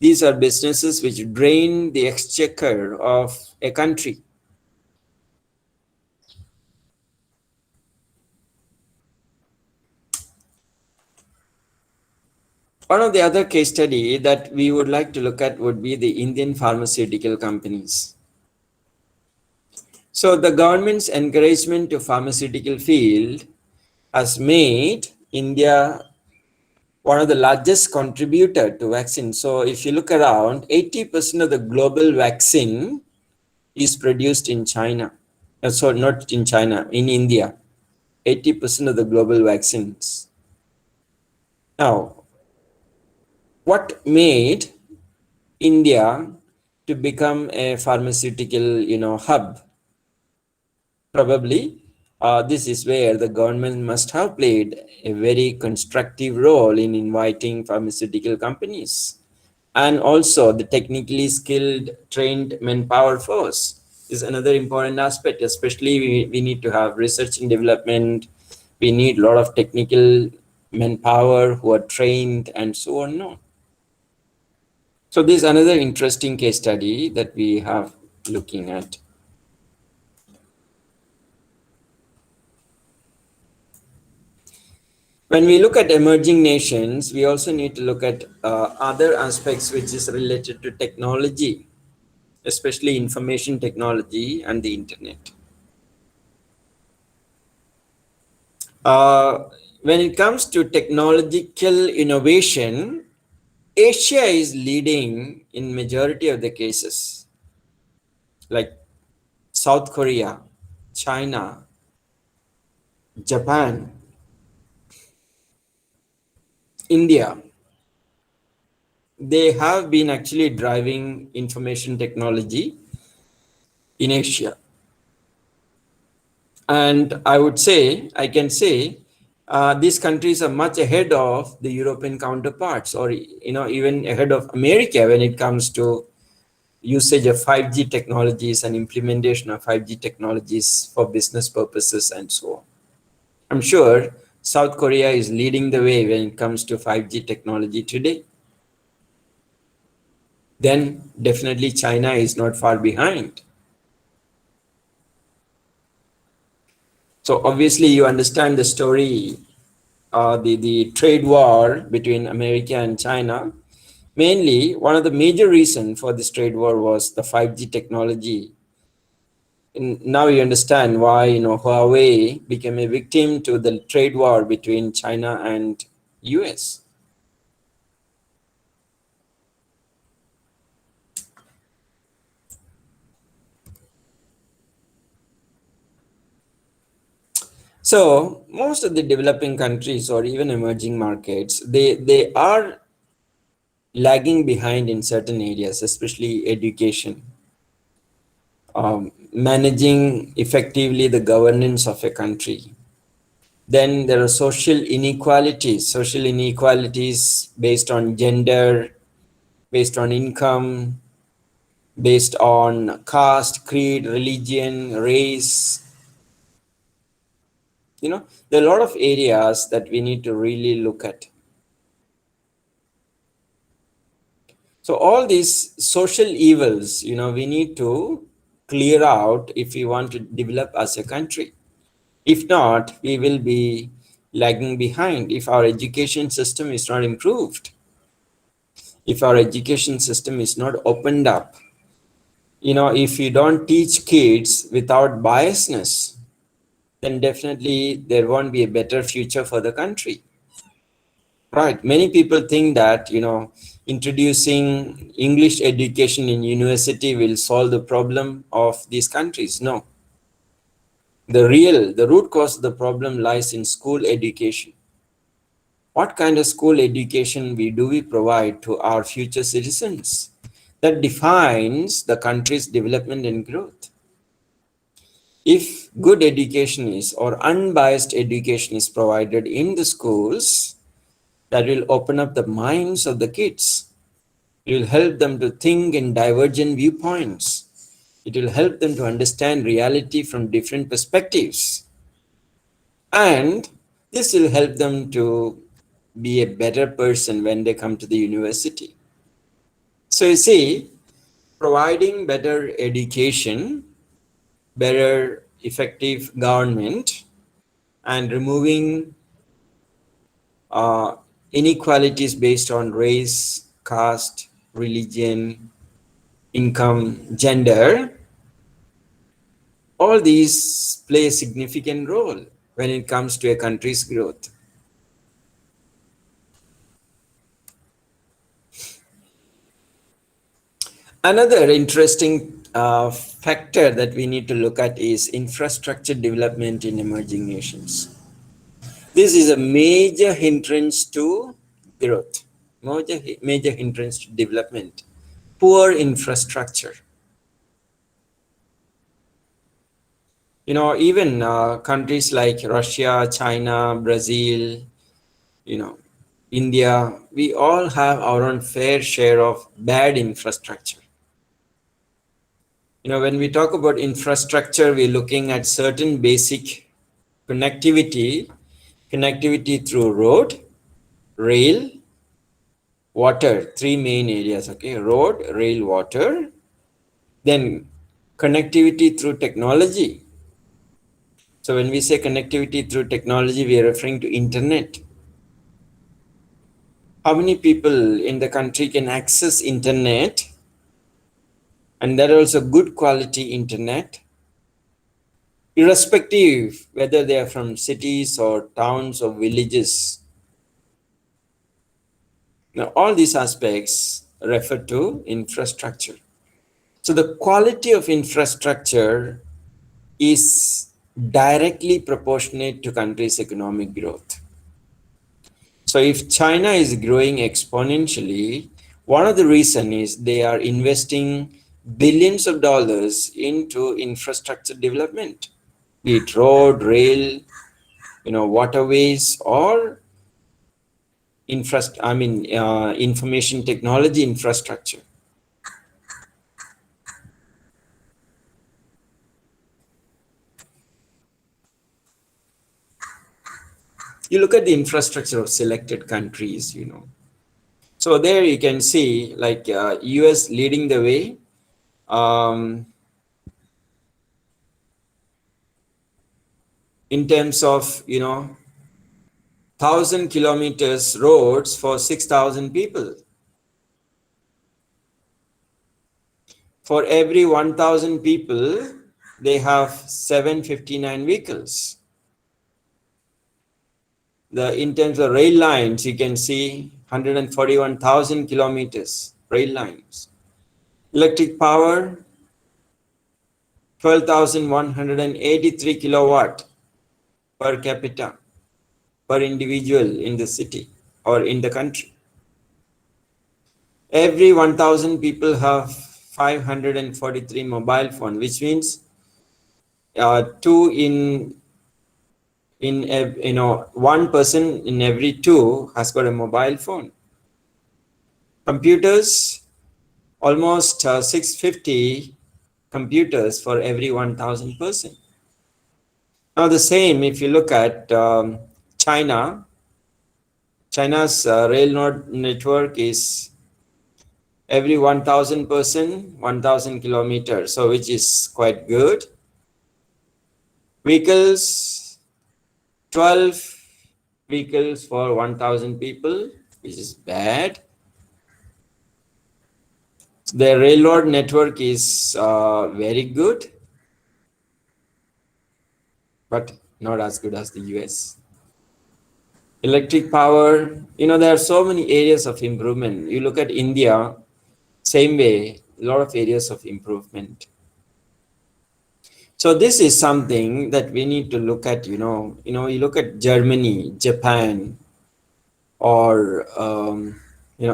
these are businesses which drain the exchequer of a country. One of the other case study that we would like to look at would be the Indian pharmaceutical companies. So the government's encouragement to pharmaceutical field has made India one of the largest contributor to vaccine. So if you look around, 80% of the global vaccine is produced in China. So not in China, in India. 80% of the global vaccines. Now, what made India to become a pharmaceutical, hub? Probably this is where the government must have played a very constructive role in inviting pharmaceutical companies, and also the technically skilled trained manpower force is another important aspect. Especially we need to have research and development. We need a lot of technical manpower who are trained and so on. No. So this is another interesting case study that we have looking at. When we look at emerging nations, we also need to look at other aspects which is related to technology, especially information technology and the internet. When it comes to technological innovation, Asia is leading in majority of the cases, like South Korea, China, Japan, India. They have been actually driving information technology in Asia. And I can say, these countries are much ahead of the European counterparts, or even ahead of America when it comes to usage of 5G technologies and implementation of 5G technologies for business purposes and so on. I'm sure South Korea is leading the way when it comes to 5G technology today. Then definitely China is not far behind. So obviously you understand the story, the trade war between America and China. Mainly, one of the major reasons for this trade war was the 5G technology. And now you understand why Huawei became a victim to the trade war between China and US. So most of the developing countries or even emerging markets, they are lagging behind in certain areas, especially education, managing effectively the governance of a country. Then there are social inequalities based on gender, based on income, based on caste, creed, religion, race. There are a lot of areas that we need to really look at. So all these social evils, we need to clear out if we want to develop as a country. If not, we will be lagging behind if our education system is not improved. If our education system is not opened up, if you don't teach kids without biasness, then definitely there won't be a better future for the country. Right. Many people think that, you know, introducing English education in university will solve the problem of these countries. No. The root cause of the problem lies in school education. What kind of school education do we provide to our future citizens? That defines the country's development and growth. If good education is or unbiased education is provided in the schools, that will open up the minds of the kids. It will help them to think in divergent viewpoints. It will help them to understand reality from different perspectives. And this will help them to be a better person when they come to the university. So you see, providing better education, better effective government, and removing inequalities based on race, caste, religion, income, gender, all these play a significant role when it comes to a country's growth. Another interesting factor that we need to look at is infrastructure development in emerging nations. This is a major hindrance to growth, major hindrance to development. Poor infrastructure. You know, even countries like Russia, China, Brazil, you know, India, we all have our own fair share of bad infrastructure. You know, when we talk about infrastructure, we're looking at certain basic connectivity through road, rail, water, three main areas, okay? Road, rail, water. Then connectivity through technology. So when we say connectivity through technology, we are referring to internet. How many people in the country can access internet, and that also good quality internet, irrespective whether they are from cities or towns or villages? Now, all these aspects refer to infrastructure. So the quality of infrastructure is directly proportionate to country's economic growth. So if China is growing exponentially, one of the reasons is they are investing billions of dollars into infrastructure development, be it road, rail, you know, waterways, or information technology infrastructure. You look at the infrastructure of selected countries, you know. So there you can see like US leading the way. In terms of, you know, 1,000 kilometers roads for 6,000 people. For every 1,000 people, they have 759 vehicles. In terms of rail lines, you can see 141,000 kilometers rail lines. Electric power, 12,183 kilowatt per capita per individual in the city or in the country. Every 1,000 people have 543 mobile phone, which means two in you know, one person in every two has got a mobile phone. Computers, almost 650 computers for every 1,000 person. Now the same, if you look at China's rail network is every 1,000 person, 1,000 kilometers, so which is quite good. Vehicles, 12 vehicles for 1,000 people, which is bad. The railroad network is very good, but not as good as the US. Electric power, there are so many areas of improvement. You look at India, same way, a lot of areas of improvement. So this is something that we need to look at. You look at Germany, Japan, or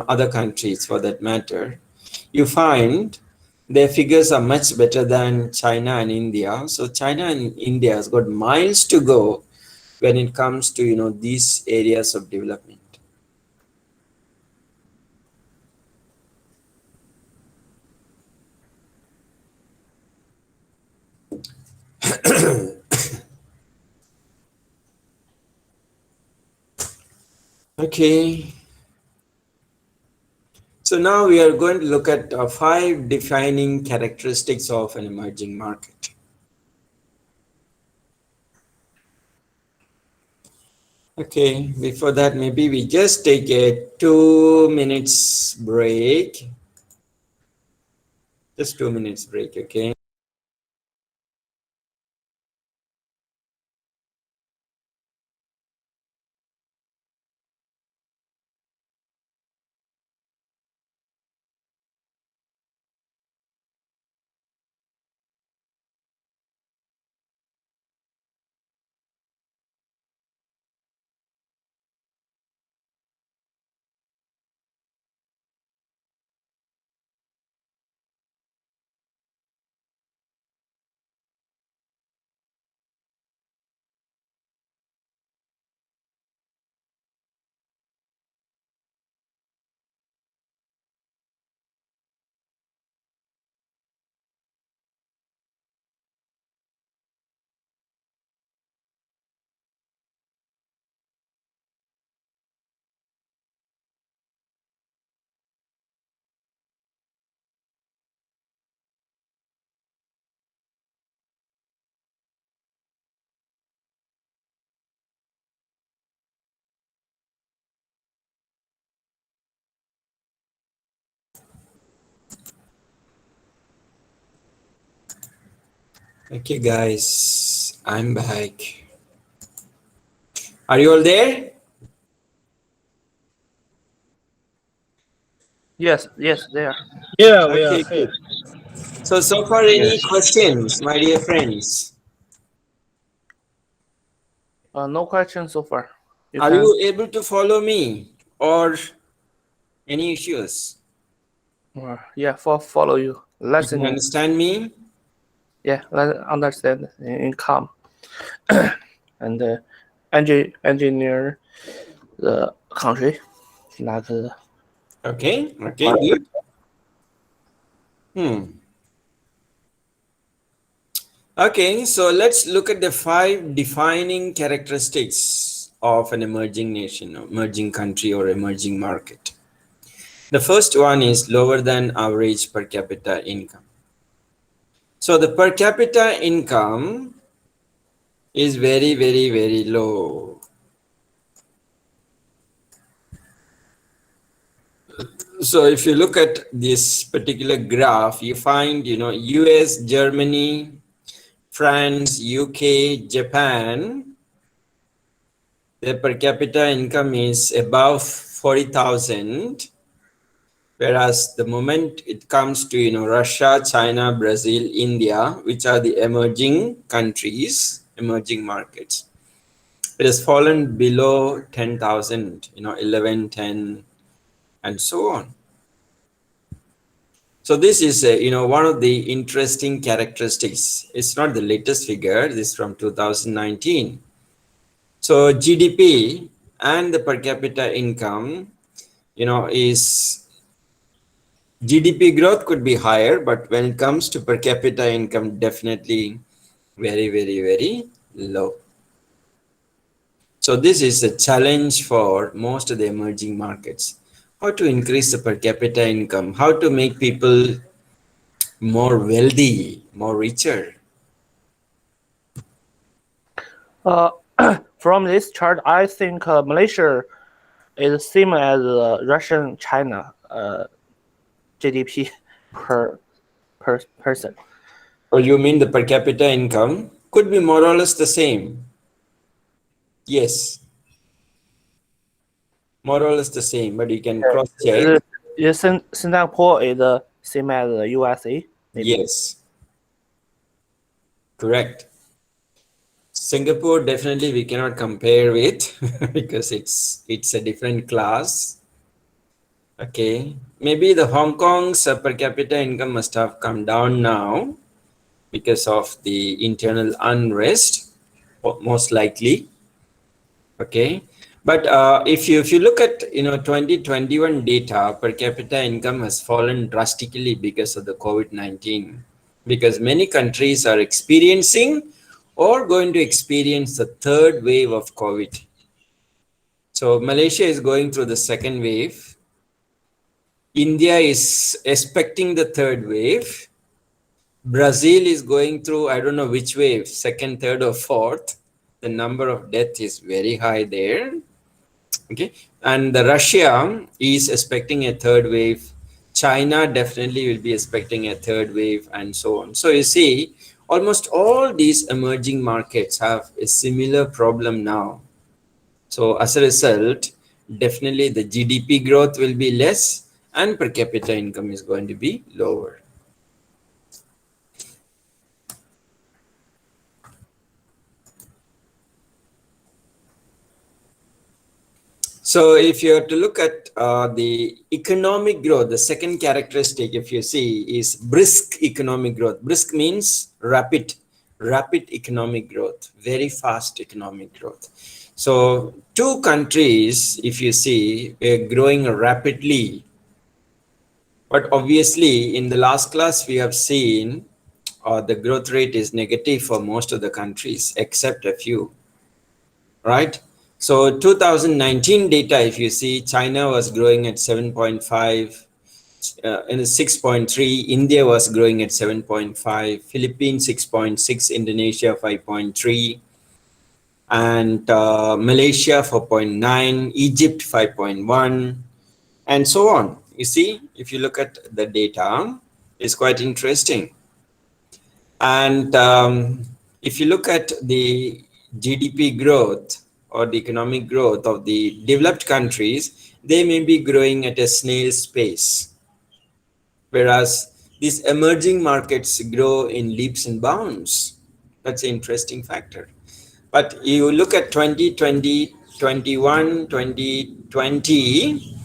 other countries for that matter. You find their figures are much better than China and India. So China and India has got miles to go when it comes to these areas of development. Okay. So now we are going to look at 5 defining characteristics of an emerging market. Okay, before that, maybe we just take a 2 minutes break. Just 2 minutes break, okay? Okay, guys, I'm back. Are you all there? Yes, there. Yeah, we are Okay, here. good. So far, any Yes. questions, my dear friends? No questions so far. You Are can. you able to follow me or any issues? Yeah, follow you. You can Listening. understand me? Yeah, let understand in calm. And engineer the country like Okay, good. Okay, so let's look at the 5 defining characteristics of an emerging nation, emerging country, or emerging market. The first one is lower than average per capita income. So the per capita income is very, very, very low. So if you look at this particular graph, you find, US, Germany, France, UK, Japan, the per capita income is above 40,000. Whereas the moment it comes to, Russia, China, Brazil, India, which are the emerging countries, emerging markets, it has fallen below 10,000, 11, 10, and so on. So this is, one of the interesting characteristics. It's not the latest figure. This is from 2019. So GDP and the per capita income, is GDP growth could be higher, but when it comes to per capita income, definitely very, very, very low. So this is a challenge for most of the emerging markets. How to increase the per capita income, how to make people more wealthy, more richer. from this chart, I think Malaysia is same as Russian China GDP per person. Or you mean the per capita income could be more or less the same? Yes. more or less the same, but you can cross check. Singapore is the same as the USA? Maybe. Yes, correct. Singapore definitely we cannot compare with because it's a different class. Okay, maybe the Hong Kong's per capita income must have come down now because of the internal unrest, most likely. Okay, but if you look at 2021 data, per capita income has fallen drastically because of the COVID-19, because many countries are experiencing or going to experience the third wave of COVID. So Malaysia is going through the second wave. India is expecting the third wave. Brazil is going through, I don't know which wave, second, third, or fourth. The number of deaths is very high there. Okay, and the Russia is expecting a third wave. China definitely will be expecting a third wave, and so on. So you see, almost all these emerging markets have a similar problem now. So as a result, definitely the GDP growth will be less and per capita income is going to be lower. So if you have to look at the economic growth, the second characteristic, if you see, is brisk economic growth. Brisk means rapid economic growth, very fast economic growth. So two countries, if you see, are growing rapidly. But obviously, in the last class, we have seen the growth rate is negative for most of the countries, except a few, right? So 2019 data, if you see, China was growing at 7.5, in 6.3, India was growing at 7.5, Philippines 6.6, Indonesia 5.3, and Malaysia 4.9, Egypt 5.1, and so on. You see, if you look at the data, it's quite interesting. And if you look at the GDP growth or the economic growth of the developed countries, they may be growing at a snail's pace, whereas these emerging markets grow in leaps and bounds. That's an interesting factor. But you look at 2020, 21, 2020,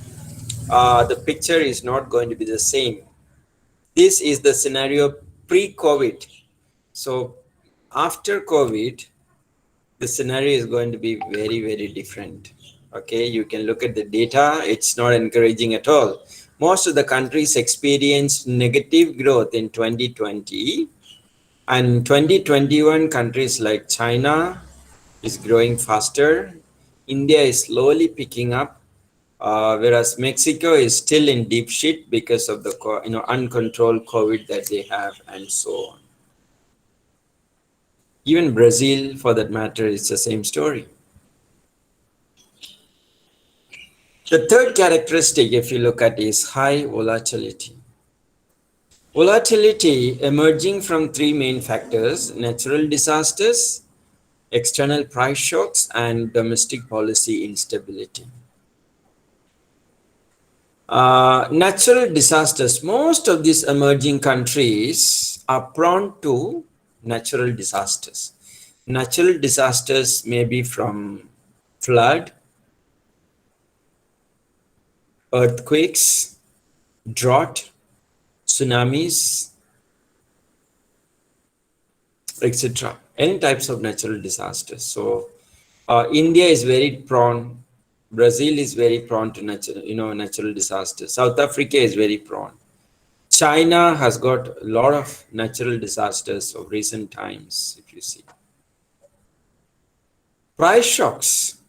the picture is not going to be the same. This is the scenario pre-COVID. So after COVID, the scenario is going to be very, very different. Okay, you can look at the data. It's not encouraging at all. Most of the countries experienced negative growth in 2020. And 2021, countries like China is growing faster. India is slowly picking up, whereas Mexico is still in deep shit because of the uncontrolled COVID that they have, and so on. Even Brazil, for that matter, is the same story. The third characteristic, if you look at, is high volatility. Volatility emerging from three main factors: natural disasters, external price shocks, and domestic policy instability. Natural disasters. Most of these emerging countries are prone to natural disasters. Natural disasters may be from flood, earthquakes, drought, tsunamis, etc. Any types of natural disasters. So India is very prone. Brazil is very prone to natural disasters. South Africa is very prone. China has got a lot of natural disasters of recent times, if you see. Price shocks,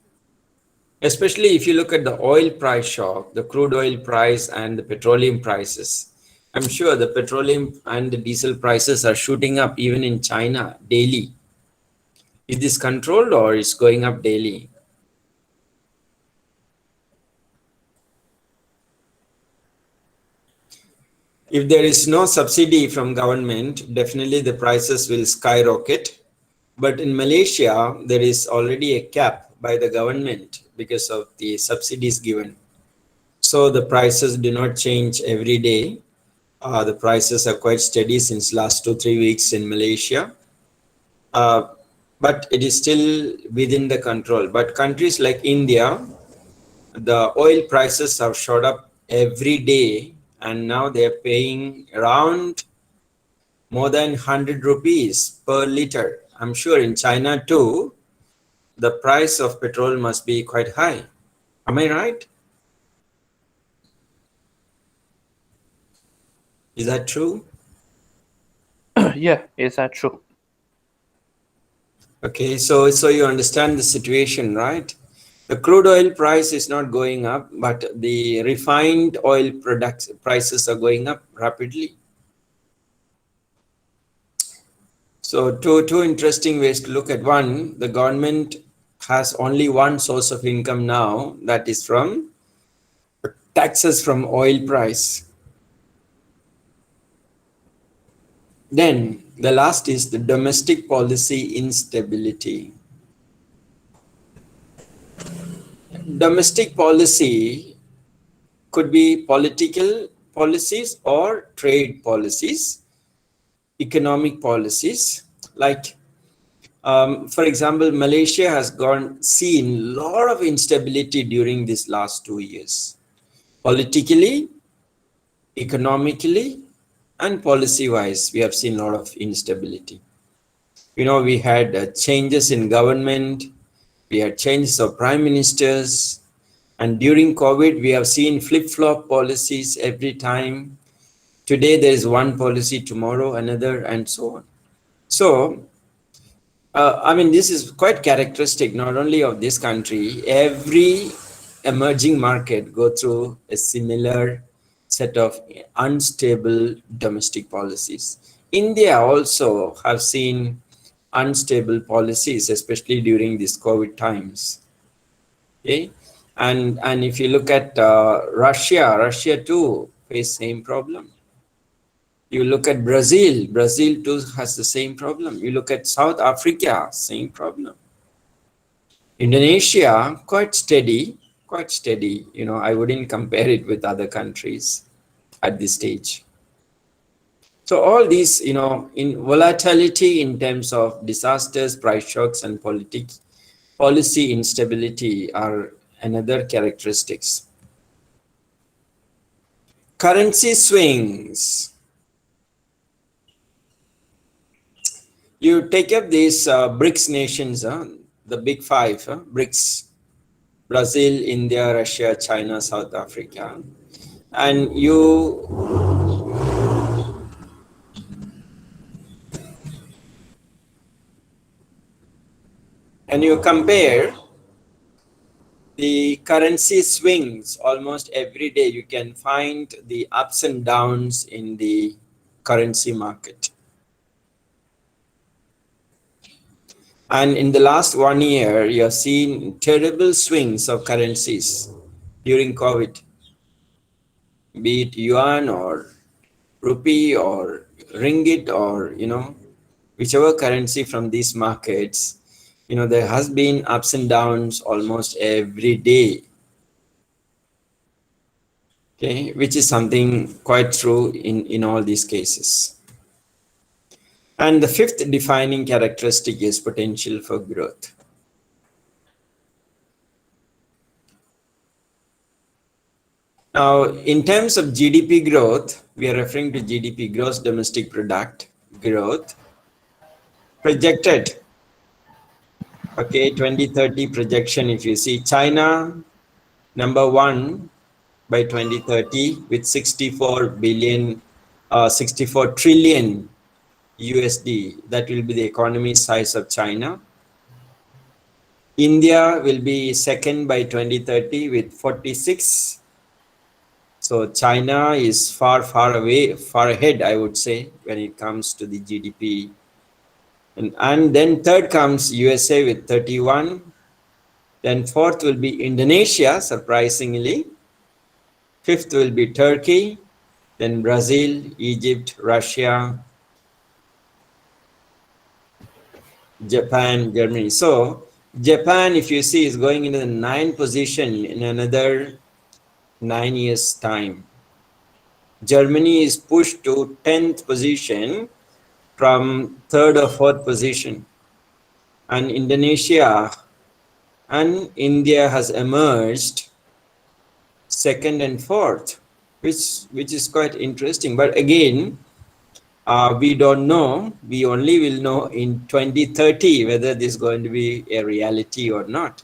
especially if you look at the oil price shock, the crude oil price and the petroleum prices. I'm sure the petroleum and the diesel prices are shooting up even in China daily. Is this controlled or is going up daily? If there is no subsidy from government, definitely the prices will skyrocket. But in Malaysia, there is already a cap by the government because of the subsidies given. So the prices do not change every day. The prices are quite steady since last 2-3 weeks in Malaysia. But it is still within the control. But countries like India, the oil prices have shot up every day, and now they're paying around more than 100 rupees per liter. I'm sure in China too, the price of petrol must be quite high. Am I right? Is that true? Yeah, is that true? Okay, so you understand the situation, right? The crude oil price is not going up, but the refined oil products prices are going up rapidly. So two interesting ways to look at. One, the government has only one source of income now, that is from taxes from oil price. Then the last is the domestic policy instability. Domestic policy could be political policies or trade policies, economic policies. Like, for example, Malaysia has seen a lot of instability during these last 2 years, politically, economically, and policy-wise. We have seen a lot of instability. You know, we had changes in government, we had changes of prime ministers, and during COVID, we have seen flip-flop policies every time. Today, there is one policy, tomorrow another, and so on. So, I mean, this is quite characteristic not only of this country. Every emerging market go through a similar set of unstable domestic policies. India also have seen unstable policies, especially during these COVID times. Okay, and if you look at Russia too face same problem. You look at Brazil too has the same problem. You look at South Africa, same problem. Indonesia, quite steady. You know, I wouldn't compare it with other countries at this stage. So all these, you know, in volatility in terms of disasters, price shocks, and policy instability are another characteristics. Currency swings. You take up these BRICS nations, the big five, BRICS, Brazil, India, Russia, China, South Africa, and you compare the currency swings almost every day. You can find the ups and downs in the currency market. And in the last 1 year, you have seen terrible swings of currencies during COVID, be it yuan or rupee or ringgit or, you know, whichever currency from these markets, you know, there has been ups and downs almost every day. Okay, which is something quite true in all these cases. And the fifth defining characteristic is potential for growth. Now, in terms of GDP growth, we are referring to GDP, gross domestic product growth, projected. Okay, 2030 projection, if you see China, number one by 2030 with 64 trillion USD. That will be the economy size of China. India will be second by 2030 with 46. So China is far ahead, I would say, when it comes to the GDP. And then third comes USA with 31. Then fourth will be Indonesia, surprisingly. Fifth will be Turkey, then Brazil, Egypt, Russia, Japan, Germany. So Japan, if you see, is going into the 9th position in another 9 years' time. Germany is pushed to 10th position from 3rd or 4th position. And Indonesia and India has emerged 2nd and 4th, which is quite interesting. But again, we don't know. We only will know in 2030 whether this is going to be a reality or not.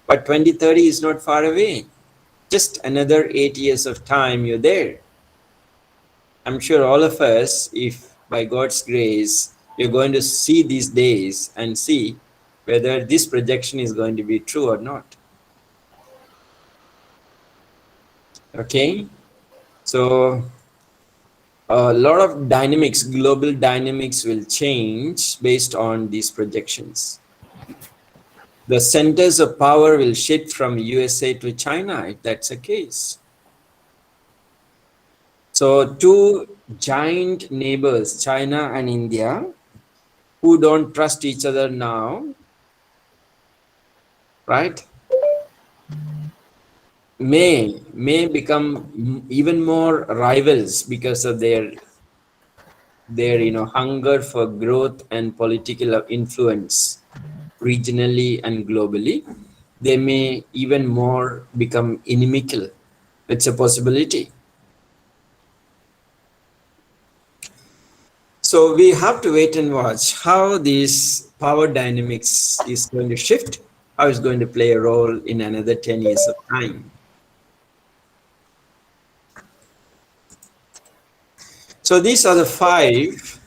But 2030 is not far away. Just another 8 years of time, you're there. I'm sure all of us, if by God's grace, we're going to see these days and see whether this projection is going to be true or not. Okay, so a lot of dynamics, global dynamics will change based on these projections. The centers of power will shift from USA to China, if that's the case. So two giant neighbors, China and India, who don't trust each other now, right, may become even more rivals because of their hunger for growth and political influence regionally and globally. They may even more become inimical. It's a possibility. So we have to wait and watch how this power dynamics is going to shift, how it's going to play a role in another 10 years of time. So these are the 5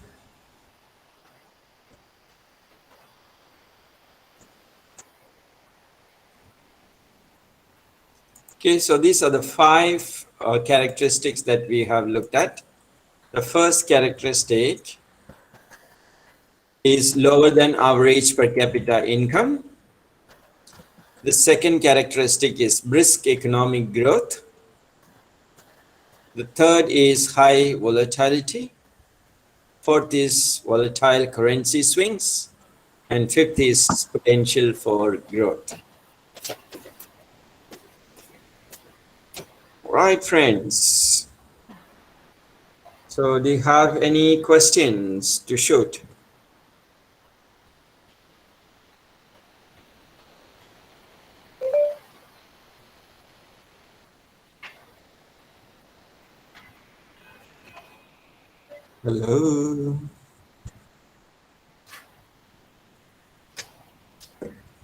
okay, so these are the 5 characteristics that we have looked at. The first characteristic is lower than average per capita income. The second characteristic is brisk economic growth. The third is high volatility. Fourth is volatile currency swings. And fifth is potential for growth. All right, friends. So do you have any questions to shoot? Hello.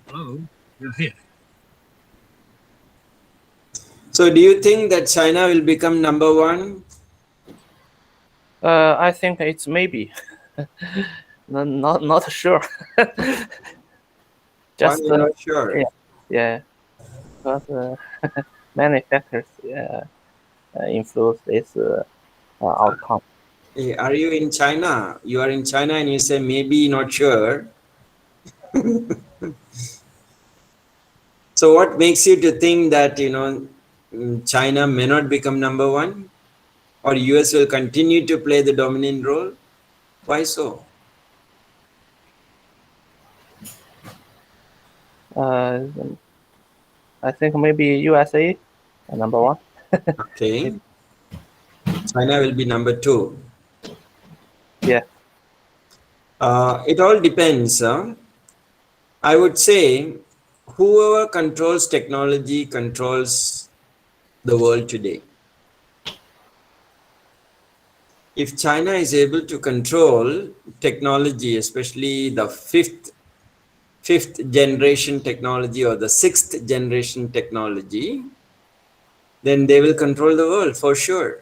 Hello, you're here. So do you think that China will become number 1? I think it's maybe. Not sure. Why Just are you not sure? yeah, because many factors influence this outcome. Hey, are you in China? You are in China and you say maybe not sure. So what makes you to think that, China may not become number 1 or US will continue to play the dominant role? Why so? I think maybe USA number 1. Okay. China will be number 2. Yeah. It all depends. I would say whoever controls technology controls the world today. If China is able to control technology, especially the fifth generation technology or the 6th generation technology, then they will control the world for sure.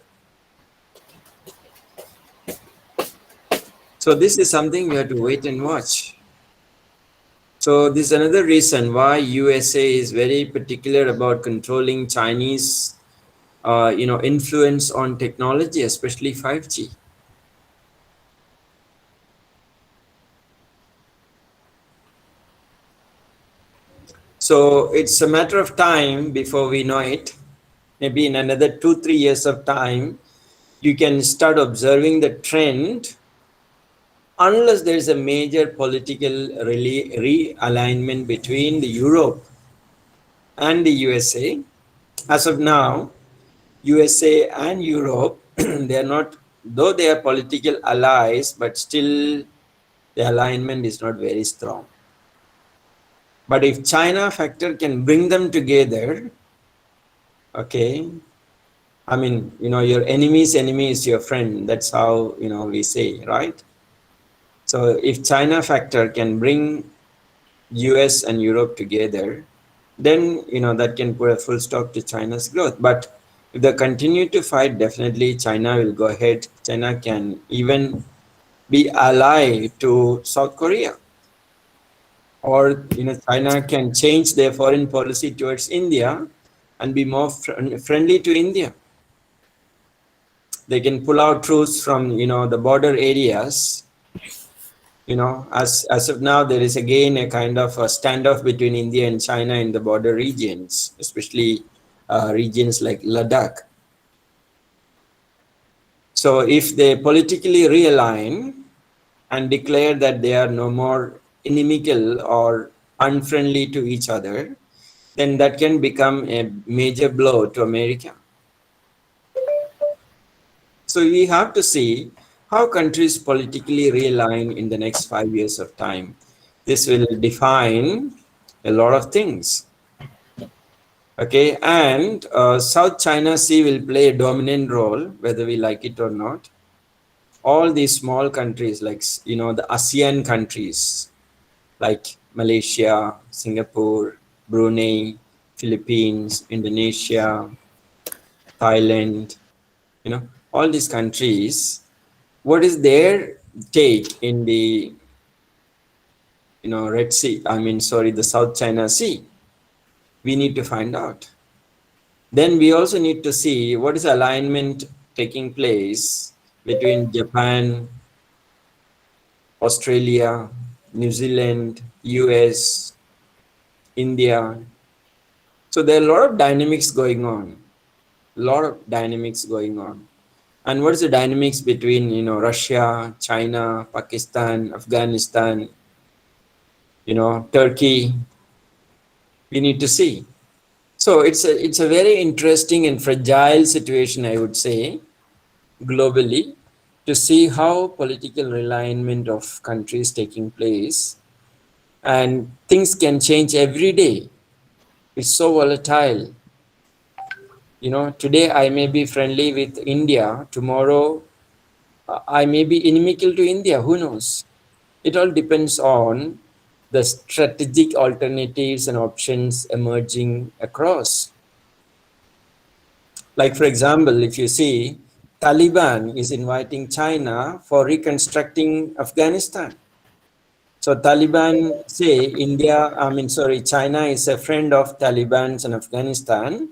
So this is something we have to wait and watch. So this is another reason why USA is very particular about controlling Chinese influence on technology, especially 5G. So it's a matter of time before we know it. Maybe in another 2-3 years of time, you can start observing the trend unless there is a major political realignment between the Europe and the USA. As of now, USA and Europe, they are not, though they are political allies, but still the alignment is not very strong. But if China factor can bring them together, okay, I mean, your enemy's enemy is your friend. That's how, we say, right? So if China factor can bring US and Europe together, then, that can put a full stop to China's growth. But if they continue to fight, definitely China will go ahead. China can even be ally to South Korea. Or, China can change their foreign policy towards India and be more friendly to India. They can pull out troops from, the border areas. As of now, there is again a kind of a standoff between India and China in the border regions, especially regions like Ladakh. So if they politically realign and declare that they are no more inimical or unfriendly to each other, then that can become a major blow to America. So we have to see how countries politically realign in the next 5 years of time. This will define a lot of things. Okay, and South China Sea will play a dominant role, whether we like it or not. All these small countries, like, the ASEAN countries, like Malaysia, Singapore, Brunei, Philippines, Indonesia, Thailand, all these countries, what is their take in the, the South China Sea? We need to find out. Then we also need to see what is alignment taking place between Japan, Australia, New Zealand, US, India. So there are a lot of dynamics going on. And what is the dynamics between, Russia, China, Pakistan, Afghanistan, Turkey? We need to see. So it's a very interesting and fragile situation, I would say, globally, to see how political realignment of countries taking place, and things can change every day. It's so volatile. Today I may be friendly with India, tomorrow I may be inimical to India, who knows? It all depends on the strategic alternatives and options emerging across. Like, for example, if you see, Taliban is inviting China for reconstructing Afghanistan. So Taliban say China is a friend of Taliban's in Afghanistan,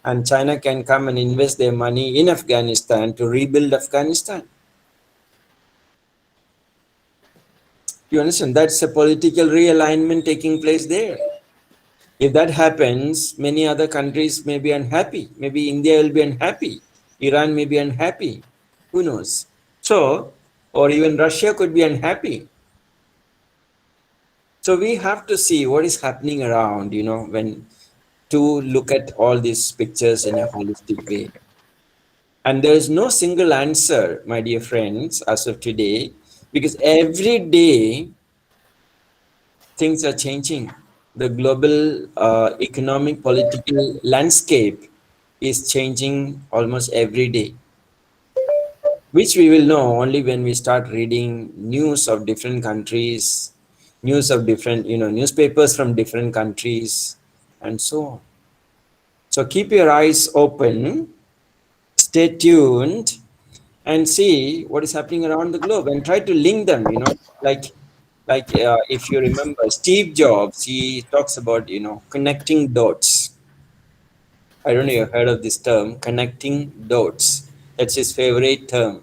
and China can come and invest their money in Afghanistan to rebuild Afghanistan. You understand? That's a political realignment taking place there. If that happens, many other countries may be unhappy. Maybe India will be unhappy. Iran may be unhappy. Who knows? So, or even Russia could be unhappy. So we have to see what is happening around, when to look at all these pictures in a holistic way. And there is no single answer, my dear friends, as of today, because every day things are changing. The global economic political landscape is changing almost every day, which we will know only when we start reading news of different countries, news of different, newspapers from different countries, and so on. So keep your eyes open, stay tuned, and see what is happening around the globe, and try to link them, like if you remember Steve Jobs, he talks about, connecting dots. I don't know if you've heard of this term, connecting dots. That's his favorite term.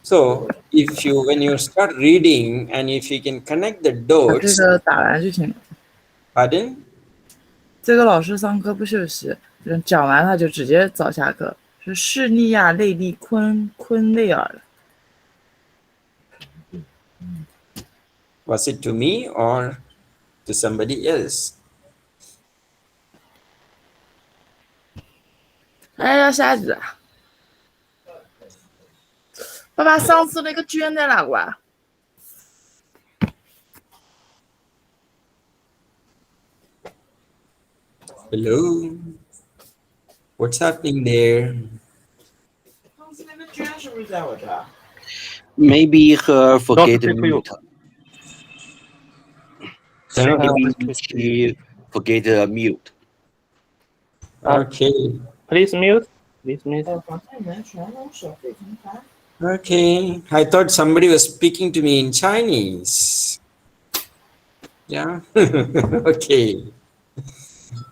So when you start reading, and if you can connect the 把这 dots, 个打完就行了。 pardon? 这个老师上课不休息，讲完他就直接早下课。是士利亚内利昆内尔的。Was it to me or to somebody else? 哎，要下雨啊！爸爸，上次那个卷在哪挂？ Hello? What's happening there? 上次那个卷是不是在我这儿？ Maybe her forget speak to you. mute. Maybe she forget mute. Okay. Please mute. Please mute. 房间里面全都手绘成盘。 Okay. I thought somebody was speaking to me in Chinese. Yeah. Okay.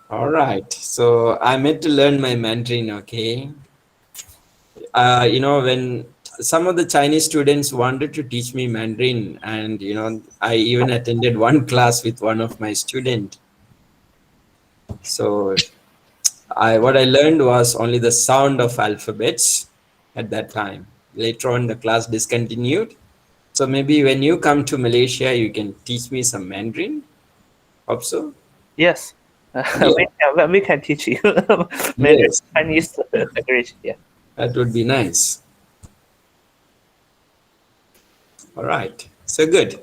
All right. So I'm meant to learn my Mandarin, okay? You know, when some of the Chinese students wanted to teach me Mandarin, and you know, I even attended one class with one of my students. So what I learned was only the sound of alphabets at that time. Later on, the class discontinued. So maybe when you come to Malaysia, you can teach me some Mandarin. Hope so. Yes. We can teach you. Maybe Yes. Chinese language. Yeah. That would be nice. All right. So good.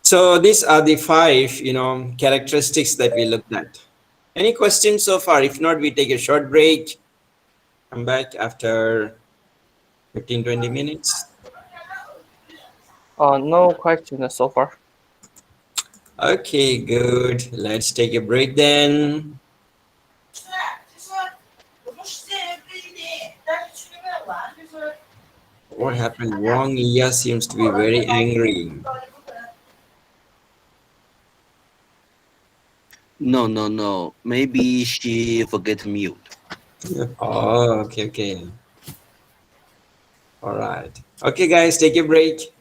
So these are the 5, you know, characteristics that we looked at. Any questions so far? If not, we take a short break. Come back after 15-20 minutes. No questions so far. Okay, good. Let's take a break then. 就是我们时间也不一定，但是去那边玩就是。 What happened? Wang Iya seems to be very angry. No. Maybe she forget mute. Oh, okay. All right. Okay, guys, take a break.